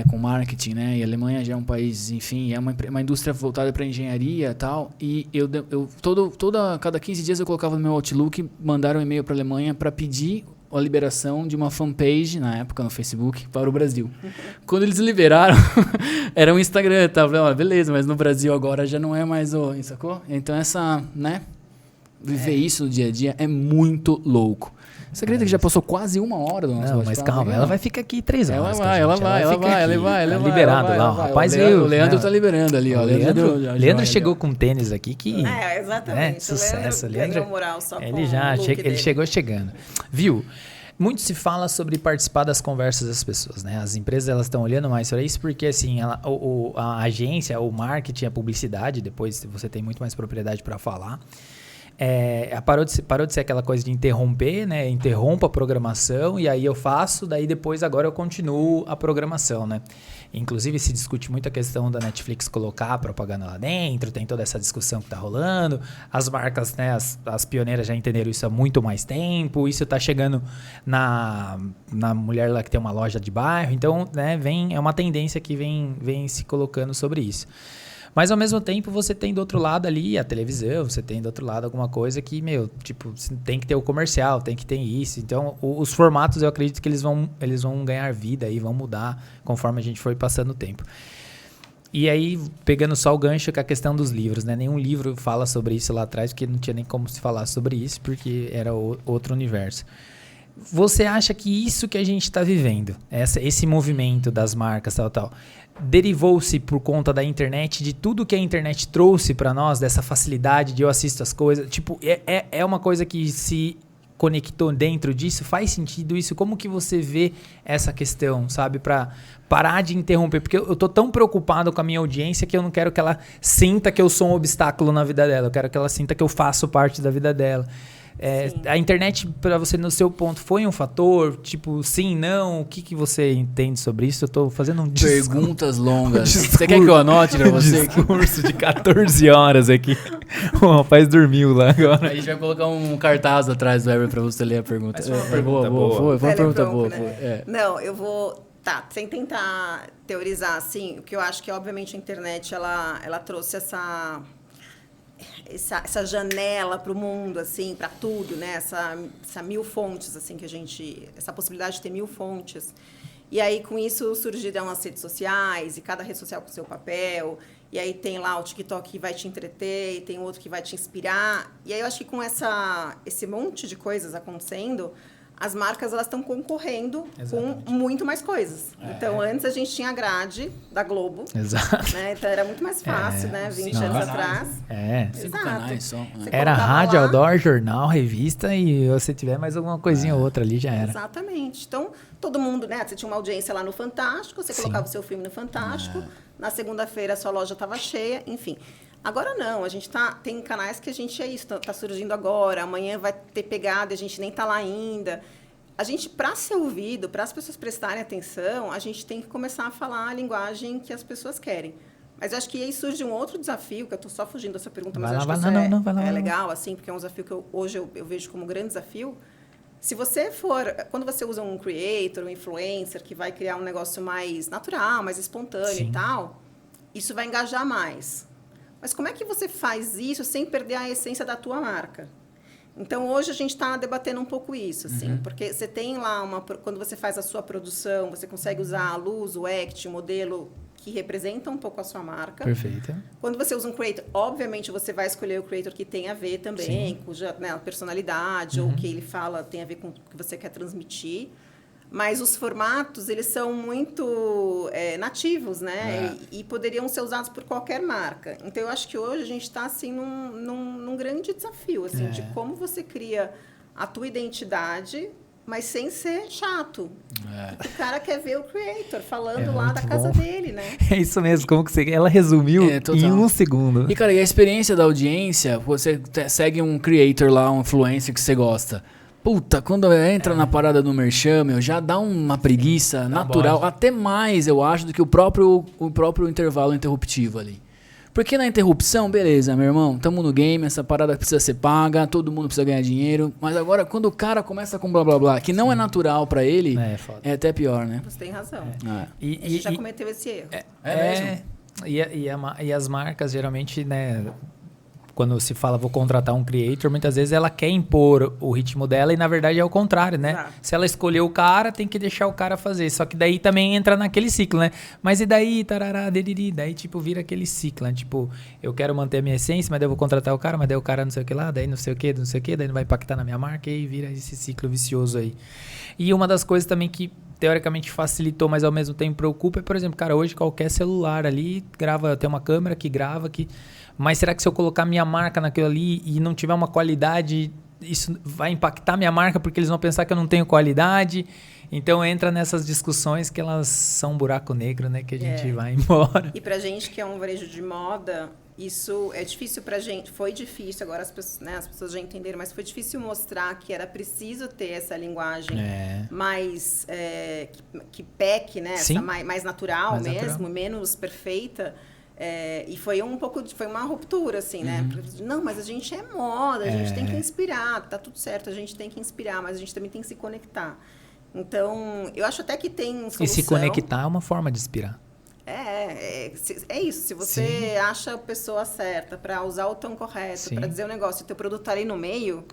com marketing, né? E a Alemanha já é um país, enfim, é uma indústria voltada para engenharia e tal. E cada 15 dias eu colocava no meu Outlook, mandaram um e-mail para a Alemanha para pedir a liberação de uma fanpage, na época no Facebook, para o Brasil. Quando eles liberaram, era um Instagram, tá? Eu falei, beleza, mas no Brasil agora já não é mais sacou? Então viver isso no dia a dia é muito louco. Você acredita que já passou quase 1 hora do nosso Não, mas calma, ela vai ficar aqui 3 horas. Ela vai. Liberado lá, o rapaz veio. O Leandro tá liberando ali, ó. O Leandro chegou com um tênis aqui que... exatamente. Sucesso. O Leandro moral só ele chegou chegando. Viu? Muito se fala sobre participar das conversas das pessoas, né? As empresas elas estão olhando mais para isso porque assim, a agência, o marketing, a publicidade, depois você tem muito mais propriedade para falar. Parou de ser aquela coisa de interromper, né? Interrompo a programação e aí eu faço, daí depois agora eu continuo a programação, né? Inclusive se discute muito a questão da Netflix colocar a propaganda lá dentro, tem toda essa discussão que tá rolando, as marcas, né, as pioneiras já entenderam isso há muito mais tempo, isso tá chegando na mulher lá que tem uma loja de bairro, então, né, é uma tendência que vem se colocando sobre isso. Mas, ao mesmo tempo, você tem do outro lado ali a televisão, você tem do outro lado alguma coisa que, tem que ter o comercial, tem que ter isso. Então, os formatos, eu acredito que eles vão ganhar vida e vão mudar conforme a gente for passando o tempo. E aí, pegando só o gancho com a questão dos livros, né? Nenhum livro fala sobre isso lá atrás, porque não tinha nem como se falar sobre isso, porque era outro universo. Você acha que isso que a gente está vivendo, esse movimento das marcas, tal, derivou-se por conta da internet, de tudo que a internet trouxe para nós, dessa facilidade de eu assisto as coisas? Tipo, é uma coisa que se conectou dentro disso? Faz sentido isso? Como que você vê essa questão, sabe? Para parar de interromper. Porque eu tô tão preocupado com a minha audiência que eu não quero que ela sinta que eu sou um obstáculo na vida dela. Eu quero que ela sinta que eu faço parte da vida dela. A internet, para você, no seu ponto, foi um fator? Tipo, sim, não? O que você entende sobre isso? Eu tô fazendo um discurso. Perguntas longas. Você quer que eu anote pra você? Um discurso de 14 horas aqui. O rapaz dormiu lá agora. A gente vai colocar um cartaz atrás do Ever pra você ler a pergunta. Foi uma pergunta boa. Foi uma pergunta boa. Né? Não, eu vou... sem tentar teorizar, assim, o que eu acho que, obviamente, a internet, ela trouxe essa janela para o mundo, assim, para tudo, né? Essa 1000 fontes, assim, essa possibilidade de ter 1000 fontes. E aí, com isso, surgiram as redes sociais, e cada rede social com o seu papel. E aí tem lá o TikTok que vai te entreter, e tem outro que vai te inspirar. E aí eu acho que com esse monte de coisas acontecendo, as marcas elas estão concorrendo com muito mais coisas. Então, antes a gente tinha a grade da Globo. Exato. Né? Então, era muito mais fácil, né? 20 anos atrás. 5 canais só. Era rádio, outdoor, jornal, revista e você tiver mais alguma coisinha ou outra ali, já era. Exatamente. Então, todo mundo, né? Você tinha uma audiência lá no Fantástico, você colocava o seu filme no Fantástico, na segunda-feira a sua loja estava cheia, enfim. Agora não, a gente tem canais que a gente tá surgindo agora, amanhã vai ter pegada, a gente nem tá lá ainda. A gente, para ser ouvido, para as pessoas prestarem atenção, a gente tem que começar a falar a linguagem que as pessoas querem. Mas eu acho que aí surge um outro desafio, que eu estou só fugindo dessa pergunta, mas eu acho que isso é legal, assim, porque é um desafio que hoje eu vejo como um grande desafio. Se você quando você usa um creator, um influencer, que vai criar um negócio mais natural, mais espontâneo e tal, isso vai engajar mais. Mas como é que você faz isso sem perder a essência da tua marca? Então, hoje a gente está debatendo um pouco isso, assim, porque você tem lá quando você faz a sua produção, você consegue usar a luz, o act, o modelo que representa um pouco a sua marca. Perfeito. Quando você usa um creator, obviamente você vai escolher o creator que tem a ver também, cuja, né, a personalidade ou o que ele fala tem a ver com o que você quer transmitir. Mas os formatos, eles são muito nativos, né? E poderiam ser usados por qualquer marca. Então, eu acho que hoje a gente está, assim, num grande desafio, assim, de como você cria a tua identidade, mas sem ser chato. Porque o cara quer ver o creator falando lá da casa dele, né? É isso mesmo, como que você... Ela resumiu em 1 segundo. E, cara, e a experiência da audiência, você segue um creator lá, um influencer que você gosta. Puta, quando entra na parada do merchan, meu, já dá uma preguiça natural, até mais, eu acho, do que o próprio intervalo interruptivo ali. Porque na interrupção, beleza, meu irmão, tamo no game, essa parada precisa ser paga, todo mundo precisa ganhar dinheiro, mas agora quando o cara começa com blá blá blá, que não é natural pra ele, é até pior, né? Você tem razão. A E gente já cometeu esse erro. Mesmo? E as marcas, geralmente, né... Quando se fala, vou contratar um creator, muitas vezes ela quer impor o ritmo dela e, na verdade, é o contrário, né? Exato. Se ela escolheu o cara, tem que deixar o cara fazer. Só que daí também entra naquele ciclo, né? Mas e daí, tarará, deriri, daí, tipo, vira aquele ciclo, né? Tipo, eu quero manter a minha essência, mas daí eu vou contratar o cara, mas daí o cara não sei o que lá, daí não sei o que, daí não vai impactar na minha marca e vira esse ciclo vicioso aí. E uma das coisas também que teoricamente facilitou, mas ao mesmo tempo preocupa é, por exemplo, cara, hoje qualquer celular ali grava, tem uma câmera que grava, mas será que se eu colocar minha marca naquilo ali e não tiver uma qualidade, isso vai impactar minha marca porque eles vão pensar que eu não tenho qualidade? Então entra nessas discussões que elas são um buraco negro, né? Que a gente vai embora. E pra gente que é um varejo de moda, isso é difícil pra gente. Foi difícil, agora as pessoas já entenderam, mas foi difícil mostrar que era preciso ter essa linguagem mais que peque, né? Essa mais natural mesmo, menos perfeita. E foi foi uma ruptura, assim, né? Não, mas a gente é moda, a gente tem que inspirar, tá tudo certo, a gente tem que inspirar, mas a gente também tem que se conectar. Então, eu acho até que tem solução. E se conectar é uma forma de inspirar. É isso. Se você acha a pessoa certa para usar o tom correto, para dizer o negócio, o teu produto tá ali no meio,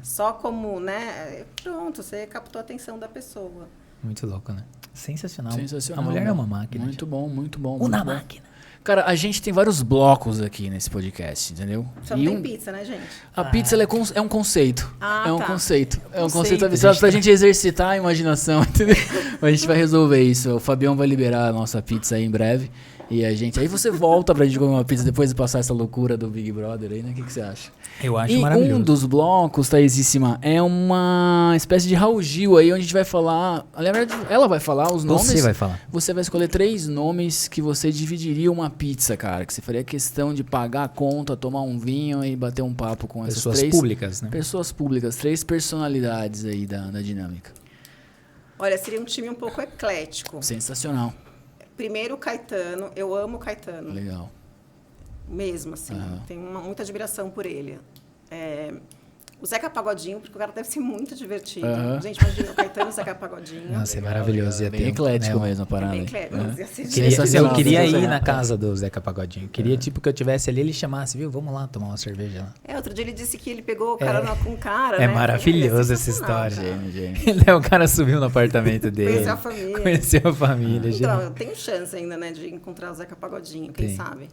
só como, né? Pronto, você captou a atenção da pessoa. Muito louco, né? Sensacional. Sensacional. A mulher é uma máquina. Muito bom, muito bom. Uma máquina. Cara, a gente tem vários blocos aqui nesse podcast, entendeu? Só não tem pizza, né, gente? A pizza ela é um conceito. Ah, um tá. conceito. É um conceito absurdo pra gente exercitar a imaginação, entendeu? Mas a gente vai resolver isso. O Fabião vai liberar a nossa pizza aí em breve. E aí você volta pra gente comer uma pizza depois de passar essa loucura do Big Brother aí, né? O que você acha? Eu acho maravilhoso. Um dos blocos, Thaisíssima, é uma espécie de Raul Gil aí, onde a gente vai falar... Na verdade, ela vai falar os nomes. Você vai falar. Você vai escolher 3 nomes que você dividiria uma pizza, cara. Que você faria questão de pagar a conta, tomar um vinho e bater um papo com essas pessoas públicas, né? Pessoas públicas, 3 personalidades aí da dinâmica. Olha, seria um time um pouco eclético. Sensacional. Primeiro, o Caetano. Eu amo o Caetano. Legal. Mesmo, assim. Tenho muita admiração por ele. O Zeca Pagodinho, porque o cara deve ser muito divertido. Gente, imagina o Caetano e o Zeca Pagodinho. Nossa, é maravilhoso. Ia Bem ter, eclético né, mesmo a parada. Bem eclético. Ia ser Eu queria ir na casa do Zeca Pagodinho. Queria, tipo, que eu tivesse ali, ele chamasse, viu? Vamos lá tomar uma cerveja lá. Outro dia ele disse que ele pegou o cara com o cara, É né? maravilhoso essa sensacional, história. Gênio. O cara subiu no apartamento dele. Conheceu a família. Conheceu a família, Então, eu tenho chance ainda, né, de encontrar o Zeca Pagodinho, quem sabe.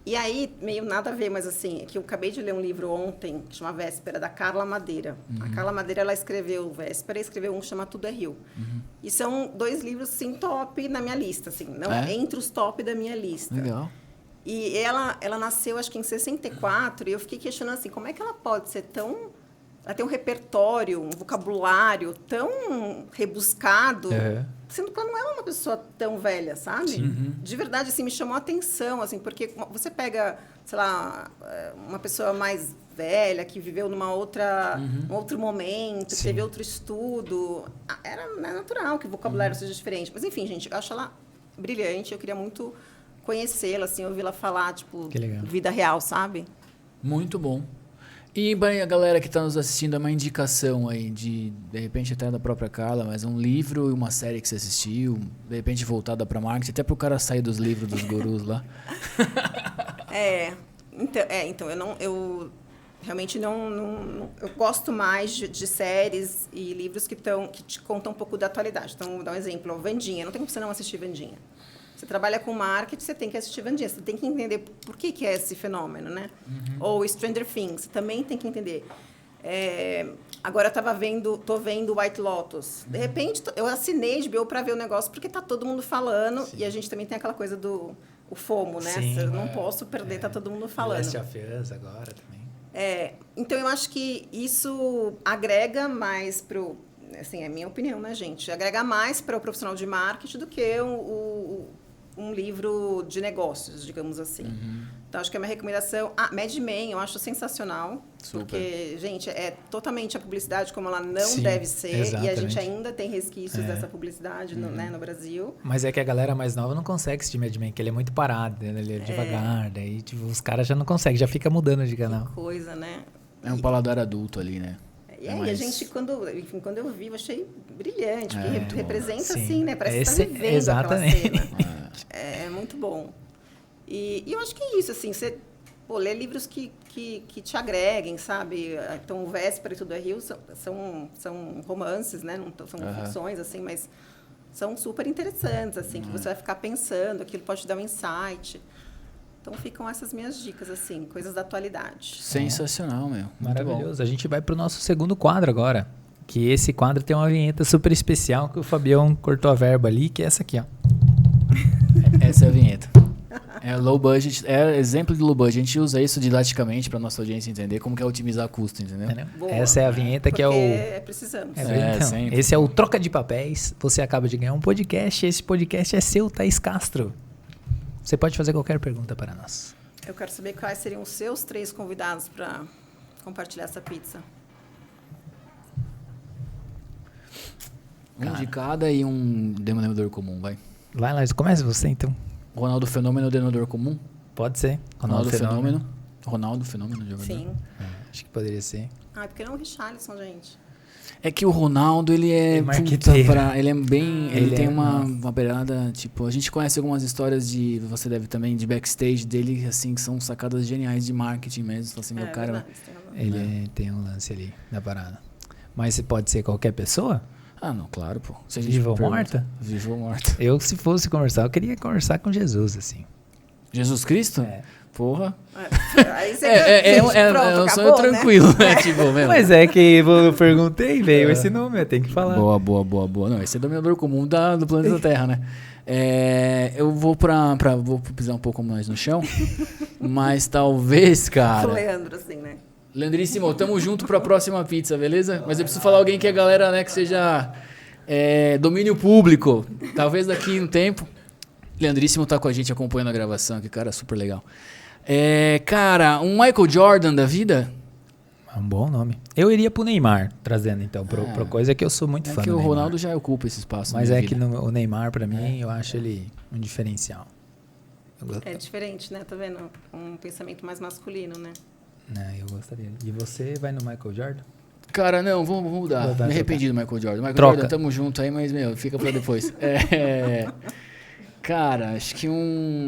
E aí, meio nada a ver, mas assim, que eu acabei de ler um livro ontem, que chama Véspera, da Carla Madeira. A Carla Madeira, ela escreveu Véspera e escreveu um que chama Tudo é Rio. E são 2 livros, sim, top na minha lista, assim, não entre os top da minha lista. Legal. E ela nasceu, acho que em 64, e eu fiquei questionando assim, como é que ela pode ser tão... Ela tem um repertório, um vocabulário tão rebuscado, sendo que ela não é uma pessoa tão velha, sabe? De verdade, assim, me chamou a atenção, assim, porque você pega, sei lá, uma pessoa mais velha, que viveu um outro momento, que teve outro estudo, é natural que o vocabulário seja diferente. Mas, enfim, gente, eu acho ela brilhante, eu queria muito conhecê-la, assim, ouvi-la falar, tipo, vida real, sabe? Muito bom. E a galera que está nos assistindo, é uma indicação aí de repente até da própria Carla, mas um livro e uma série que você assistiu, de repente voltada para marketing, até para o cara sair dos livros dos gurus lá. Então, realmente eu gosto mais de séries e livros que te contam um pouco da atualidade. Então, vou dar um exemplo. Wandinha. Não tem como você não assistir Wandinha. Você trabalha com marketing, você tem que assistir Wandinha. Você tem que entender por que é esse fenômeno, né? Ou Stranger Things. Você também tem que entender. Agora tô vendo White Lotus. De repente, eu assinei HBO para ver o negócio porque tá todo mundo falando. Sim. E a gente também tem aquela coisa do FOMO, né? Sim, eu não posso perder, tá todo mundo falando. Last of Us agora também. Então, eu acho que isso agrega mais assim, é a minha opinião, né, gente? Agrega mais para o profissional de marketing do que um livro de negócios, digamos assim. Então, acho que a minha recomendação... Mad Men, eu acho sensacional. Super. Porque, gente, é totalmente a publicidade como ela não deve ser. Exatamente. E a gente ainda tem resquícios dessa publicidade no Brasil. Mas é que a galera mais nova não consegue assistir Mad Men, que ele é muito parado, né? Ele é devagar. Daí, tipo, os caras já não conseguem, já fica mudando de canal. Que coisa, né? É um paladar adulto ali, né? E aí, a gente, quando eu vi, eu achei brilhante, porque representa, assim, né? Parece que você tá vivendo exatamente. Aquela cena. É muito bom. E eu acho que é isso, assim, você ler livros que te agreguem, sabe? Então, o Véspera e Tudo é Rio são romances, né? Não são ficções, assim, mas são super interessantes, assim, que você vai ficar pensando, aquilo pode te dar um insight. Então, ficam essas minhas dicas, assim, coisas da atualidade. Sensacional, meu. Maravilhoso. A gente vai pro nosso segundo quadro agora, que esse quadro tem uma vinheta super especial que o Fabião cortou a verba ali, que é essa aqui, ó. Essa é a vinheta. É low budget, é exemplo de low budget. A gente usa isso didaticamente para nossa audiência entender como que é otimizar custo, entendeu? Boa, essa é a vinheta que é o... precisamos. Então, esse é o Troca de Papéis. Você acaba de ganhar um podcast. Esse podcast é seu, Thaís Castro. Você pode fazer qualquer pergunta para nós. Eu quero saber quais seriam os seus 3 convidados para compartilhar essa pizza. Um de cada e um denominador comum, vai. Vai lá, começa você então. Ronaldo Fenômeno, denominador comum? Pode ser. Ronaldo Fenômeno. Ronaldo Fenômeno, jogador. Sim. Acho que poderia ser. Porque não é o Richarlison, gente. É que o Ronaldo, ele é ele é bem... Ele tem uma beirada, tipo... A gente conhece algumas histórias você deve também, de backstage dele, assim, que são sacadas geniais de marketing mesmo. Assim, meu cara... Ele tem um lance ali na parada. Mas pode ser qualquer pessoa? Não, claro, pô. Viva ou morta? Viva ou morta. Eu, se fosse conversar, eu queria conversar com Jesus, assim. Jesus Cristo? Porra. Aí você pronto, acabou, tranquilo, né? Tipo, mesmo. Mas é que eu perguntei, veio esse nome, tem que falar. Boa. Não, esse é o dominador comum do planeta Terra, né? Eu vou vou pisar um pouco mais no chão, mas talvez, cara... O Leandro, assim, né? Leandríssimo, tamo junto pra próxima pizza, beleza? Mas eu preciso falar alguém que a galera, né, que seja domínio público. Talvez daqui um tempo. Leandríssimo tá com a gente acompanhando a gravação, que cara super legal. Cara, um Michael Jordan da vida? É um bom nome. Eu iria pro Neymar, trazendo então, pro coisa que eu sou muito fã do Neymar. É que o Ronaldo já ocupa esse espaço. Mas que o Neymar, pra mim, eu acho ele um diferencial. É diferente, né? Tá vendo? Um pensamento mais masculino, né? Eu gostaria. E você vai no Michael Jordan? Cara, não, vamos mudar. Me arrependi do Michael Jordan. Michael Troca. Jordan, tamo junto aí, mas, fica pra depois. Cara, acho que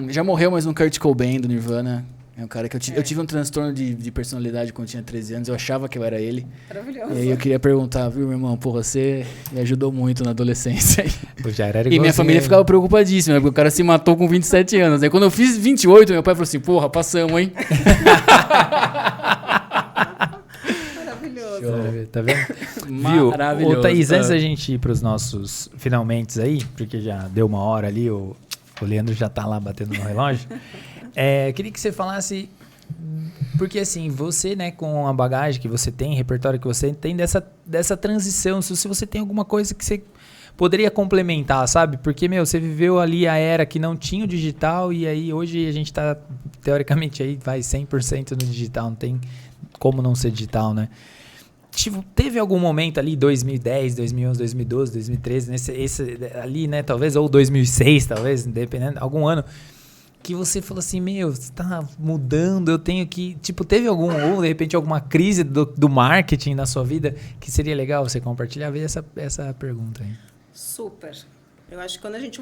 já morreu, mas um Kurt Cobain do Nirvana. É um cara que eu tive um transtorno de personalidade quando eu tinha 13 anos. Eu achava que eu era ele. Maravilhoso. E aí eu queria perguntar, viu, meu irmão? Você me ajudou muito na adolescência. Já era e minha família ficava preocupadíssima, porque o cara se matou com 27 anos. Aí quando eu fiz 28, meu pai falou assim, porra, passamos, hein? Maravilhoso. Tá vendo? Maravilhoso. Ô, Thaís, antes da gente ir pros nossos finalmente aí, porque já deu uma hora ali, o Leandro já tá lá batendo no relógio. Queria que você falasse, porque assim, você, né, com a bagagem que você tem, repertório que você tem, dessa transição, se você tem alguma coisa que você poderia complementar, sabe? Porque, você viveu ali a era que não tinha o digital e aí hoje a gente tá, teoricamente, aí vai 100% no digital, não tem como não ser digital, né? Tipo, teve algum momento ali, 2010, 2011, 2012, 2013, ali, né, talvez, ou 2006, talvez, dependendo, algum ano, que você falou assim, você tá mudando, eu tenho que... Tipo, teve ou de repente alguma crise do marketing na sua vida que seria legal você compartilhar? Veja essa pergunta aí. Super. Eu acho que quando a gente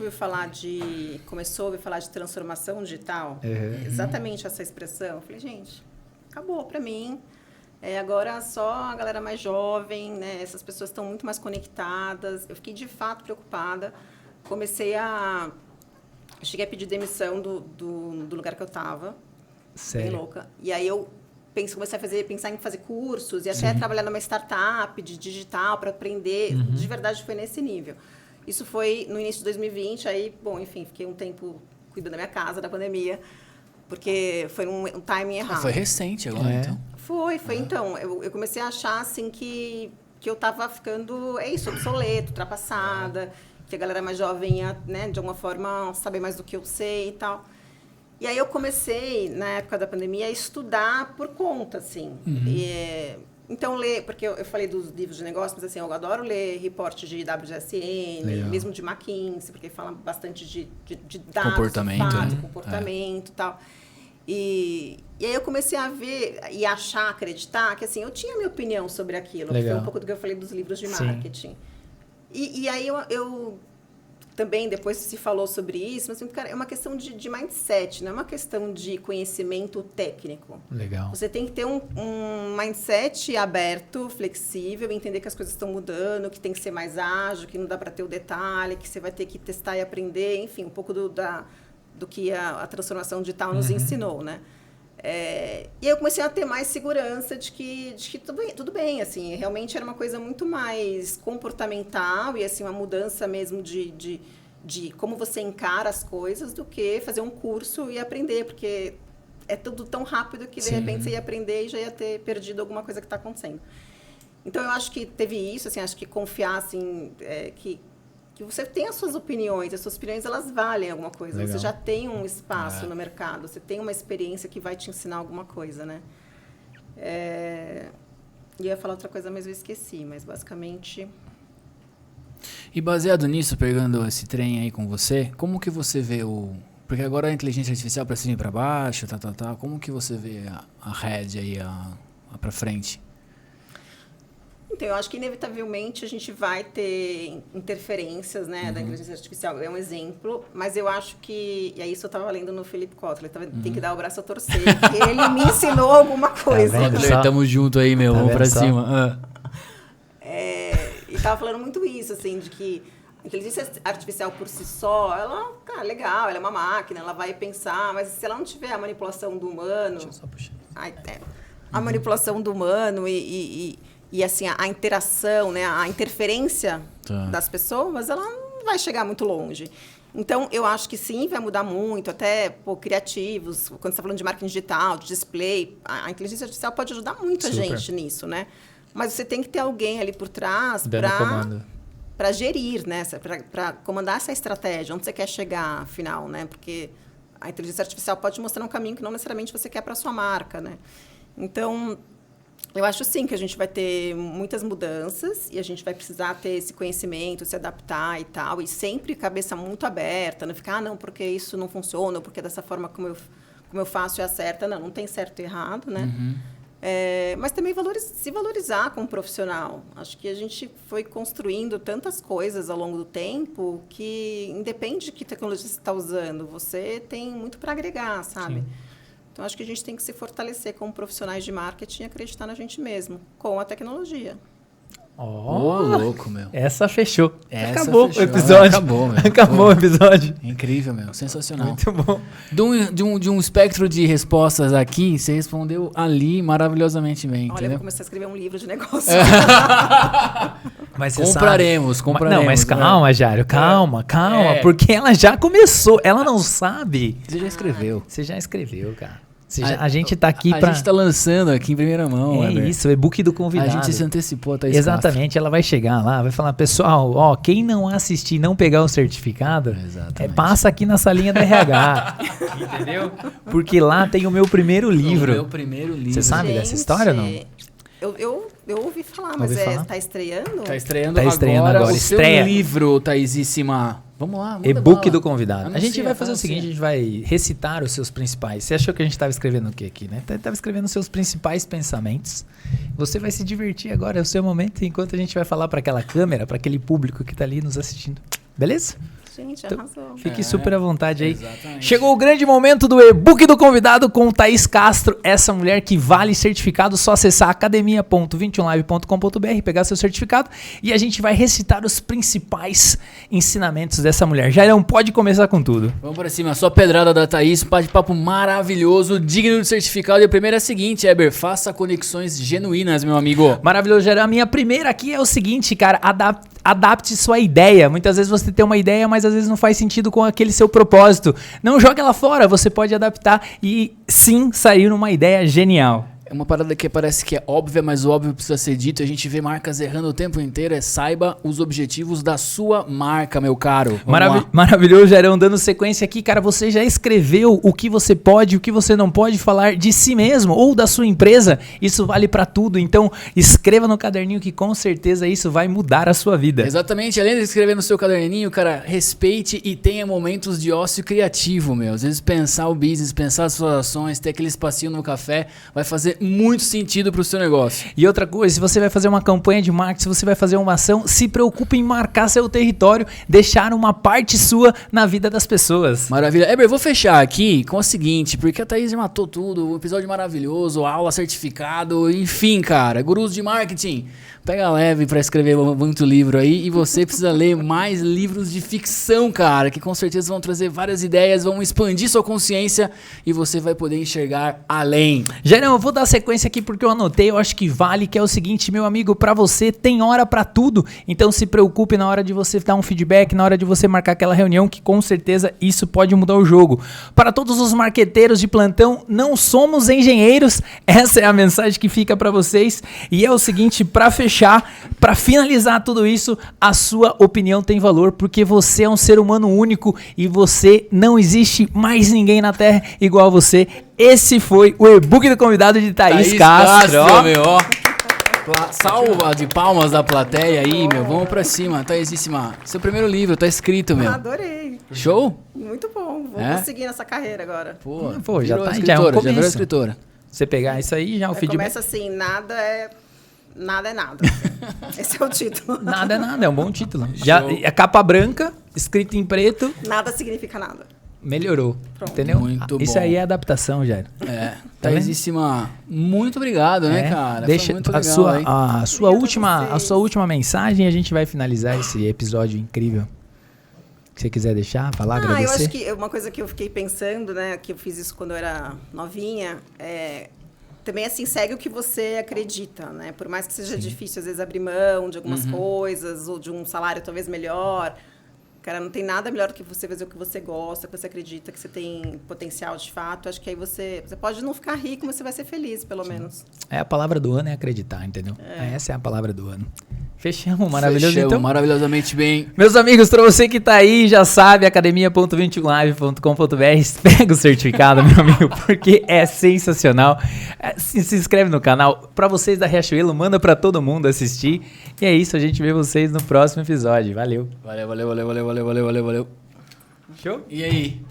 começou a ouvir falar de transformação digital, exatamente essa expressão, eu falei, gente, acabou pra mim. Agora só a galera mais jovem, né? Essas pessoas estão muito mais conectadas. Eu fiquei de fato preocupada. Cheguei a pedir demissão do lugar que eu estava. Sério? Bem louca. E aí eu comecei a pensar em fazer cursos e até trabalhar numa startup de digital para aprender. De verdade foi nesse nível. Isso foi no início de 2020. Aí, bom, enfim, fiquei um tempo cuidando da minha casa, da pandemia. Porque foi um timing errado. Foi recente agora, então. Foi. Então. Eu comecei a achar, assim, que eu tava ficando, obsoleto, ultrapassada, que a galera mais jovem ia, né, de alguma forma, saber mais do que eu sei e tal. E aí eu comecei, na época da pandemia, a estudar por conta, assim. Então, ler, porque eu falei dos livros de negócio, mas assim, eu adoro ler reporte de WGSN, mesmo de McKinsey, porque fala bastante de dados, comportamento, fato, né? comportamento e tal. E aí eu comecei a ver e achar, acreditar que assim, eu tinha minha opinião sobre aquilo. Que foi um pouco do que eu falei dos livros de marketing. E aí eu também depois se falou sobre isso, mas cara, é uma questão de mindset, não é uma questão de conhecimento técnico. Legal. Você tem que ter um mindset aberto, flexível, entender que as coisas estão mudando, que tem que ser mais ágil, que não dá para ter o detalhe, que você vai ter que testar e aprender, enfim, um pouco do que a transformação digital nos ensinou, né? E aí eu comecei a ter mais segurança de que tudo bem, assim, realmente era uma coisa muito mais comportamental e assim uma mudança mesmo de como você encara as coisas do que fazer um curso e aprender, porque é tudo tão rápido que de repente você ia aprender e já ia ter perdido alguma coisa que está acontecendo. Então eu acho que teve isso, assim, acho que confiar assim, que você tem as suas opiniões elas valem alguma coisa. Legal. Você já tem um espaço no mercado, você tem uma experiência que vai te ensinar alguma coisa, né? Eu ia falar outra coisa, mas eu esqueci, mas basicamente... E baseado nisso, pegando esse trem aí com você, como que você vê Porque agora a inteligência artificial para cima e para baixo, como que você vê a rede aí, pra frente? Então, eu acho que, inevitavelmente, a gente vai ter interferências, né, da inteligência artificial. É um exemplo, mas eu acho que... E aí, isso eu estava lendo no Philip Kotler. Tem que dar o braço a torcer, porque ele me ensinou alguma coisa. Kotler, tamo junto aí, meu. Vamos pra cima. E estava falando muito isso, assim, de que a inteligência artificial, por si só, ela, cara, legal, ela é uma máquina, ela vai pensar, mas se ela não tiver a manipulação do humano... Deixa eu só puxar. A manipulação do humano e assim, a interação, né, a interferência das pessoas, ela não vai chegar muito longe. Então, eu acho que sim, vai mudar muito, até criativos, quando você está falando de marketing digital, de display, a inteligência artificial pode ajudar muito a gente nisso, né? Mas você tem que ter alguém ali por trás para gerir, né, para comandar essa estratégia, onde você quer chegar, afinal, né? Porque a inteligência artificial pode te mostrar um caminho que não necessariamente você quer para a sua marca, né? Então... Eu acho, sim, que a gente vai ter muitas mudanças e a gente vai precisar ter esse conhecimento, se adaptar e tal. E sempre cabeça muito aberta, não ficar, não, porque isso não funciona, ou porque dessa forma como eu faço é a certa. Não tem certo e errado, né? Mas também se valorizar como profissional. Acho que a gente foi construindo tantas coisas ao longo do tempo que, independe de que tecnologia você está usando, você tem muito para agregar, sabe? Sim. Então, acho que a gente tem que se fortalecer como profissionais de marketing e acreditar na gente mesmo, com a tecnologia. Louco, meu. Essa fechou. Acabou o episódio. Acabou o episódio. Incrível, meu. Sensacional. Muito bom. De um espectro de respostas aqui, você respondeu ali maravilhosamente bem. Olha, entendeu? Eu vou começar a escrever um livro de negócio. Mas compraremos. Não, mas calma, Jário. Calma. Porque ela já começou. Ela não sabe. Você já escreveu. Você já escreveu, cara. A gente tá aqui A gente tá lançando aqui em primeira mão. Isso, o e-book do convidado. A gente se antecipou, tá? Exatamente, ela vai chegar lá, vai falar, pessoal, quem não assistir, não pegar o certificado, passa aqui na salinha da RH. Entendeu? Porque lá tem o meu primeiro livro. O meu primeiro livro. Você sabe dessa história ou não? Eu ouvi falar, mas tá estreando? Tá estreando agora. O seu livro, Thaisíssima. Vamos lá. E-book do convidado. Anuncia, a gente vai fazer o seguinte, a gente vai recitar os seus principais. Você achou que a gente estava escrevendo o quê aqui, né? Estava escrevendo os seus principais pensamentos. Você vai se divertir agora, é o seu momento, enquanto a gente vai falar para aquela câmera, para aquele público que está ali nos assistindo. Beleza? Gente, Então, arrasou. Fique super à vontade aí. Exatamente. Chegou o grande momento do e-book do convidado com Thaís Castro, essa mulher que vale certificado. Só acessar academia.21live.com.br, pegar seu certificado e a gente vai recitar os principais ensinamentos dessa mulher. Jairão, pode começar com tudo. Vamos pra cima, só pedrada da Thaís, bate-papo maravilhoso, digno de certificado. E a primeira é a seguinte, Eber, faça conexões genuínas, meu amigo. Maravilhoso, Jairão. A minha primeira aqui é o seguinte, cara, adapte sua ideia. Muitas vezes você tem uma ideia, mas às vezes não faz sentido com aquele seu propósito. Não jogue ela fora, você pode adaptar e sim sair numa ideia genial. É uma parada que parece que é óbvia, mas o óbvio precisa ser dito. A gente vê marcas errando o tempo inteiro. Saiba os objetivos da sua marca, meu caro. Maravilhoso, Jairão. Dando sequência aqui, cara, você já escreveu o que você pode, o que você não pode falar de si mesmo ou da sua empresa? Isso vale pra tudo. Então, escreva no caderninho que com certeza isso vai mudar a sua vida. Exatamente. Além de escrever no seu caderninho, cara, respeite e tenha momentos de ócio criativo, meu. Às vezes pensar o business, pensar as suas ações, ter aquele espacinho no café, vai fazer muito sentido pro seu negócio. E outra coisa, se você vai fazer uma campanha de marketing, se você vai fazer uma ação, se preocupe em marcar seu território, deixar uma parte sua na vida das pessoas. Maravilha. Eber, eu vou fechar aqui com o seguinte, porque a Thaís já matou tudo, um episódio maravilhoso, aula, certificado, enfim, cara, gurus de marketing. Pega leve pra escrever muito livro aí e você precisa ler mais livros de ficção, cara, que com certeza vão trazer várias ideias, vão expandir sua consciência e você vai poder enxergar além. Jairão, eu vou dar sequência aqui porque eu anotei, eu acho que vale, que é o seguinte, meu amigo, pra você tem hora pra tudo, então se preocupe na hora de você dar um feedback, na hora de você marcar aquela reunião, que com certeza isso pode mudar o jogo. Para todos os marqueteiros de plantão, não somos engenheiros, essa é a mensagem que fica pra vocês, e é o seguinte, pra fechar, para finalizar tudo isso, a sua opinião tem valor, porque você é um ser humano único e você não existe mais ninguém na Terra igual a você. Esse foi o e-book do convidado de Thaís Castro. Meu, ó. Salva de palmas da plateia aí, meu. Vamos pra cima, Thaísíssima. Seu primeiro livro, tá escrito, meu. Adorei. Show? Muito bom. Vou seguir nessa carreira agora. Pô, já tá, escritora, já é um já virou começo. escritora. Você pegar isso aí, já o feedback. Começa assim, nada é nada. Esse é o título. Nada é nada, é um bom título. Já, a capa branca, escrito em preto. Nada significa nada. Melhorou, Pronto. entendeu? Muito Isso bom. aí é adaptação, Jair. É, Tá Thaísíssima, muito obrigado, né, cara? Deixa Foi muito a legal, sua, hein? a sua Obrigada a última, vocês. mensagem e a gente vai finalizar esse episódio incrível. Se você quiser deixar, falar, Eu agradecer. acho que uma coisa que eu fiquei pensando, né, que eu fiz isso quando eu era novinha, também assim, segue o que você acredita, né? Por mais que seja difícil, às vezes, abrir mão de algumas coisas, ou de um salário talvez melhor. Cara, não tem nada melhor do que você fazer o que você gosta, que você acredita que você tem potencial de fato. Acho que aí você pode não ficar rico, mas você vai ser feliz, pelo menos. É a palavra do ano é acreditar, entendeu? Essa é a palavra do ano. Fechamos, maravilhoso. Fechamos, Então, maravilhosamente bem. meus amigos, pra você que tá aí, já sabe, academia.21live.com.br, pega o certificado, meu amigo, porque é sensacional. Se inscreve no canal. Pra vocês da Riachuelo, manda pra todo mundo assistir. E é isso, a gente vê vocês no próximo episódio. Valeu. Valeu. Show? E aí?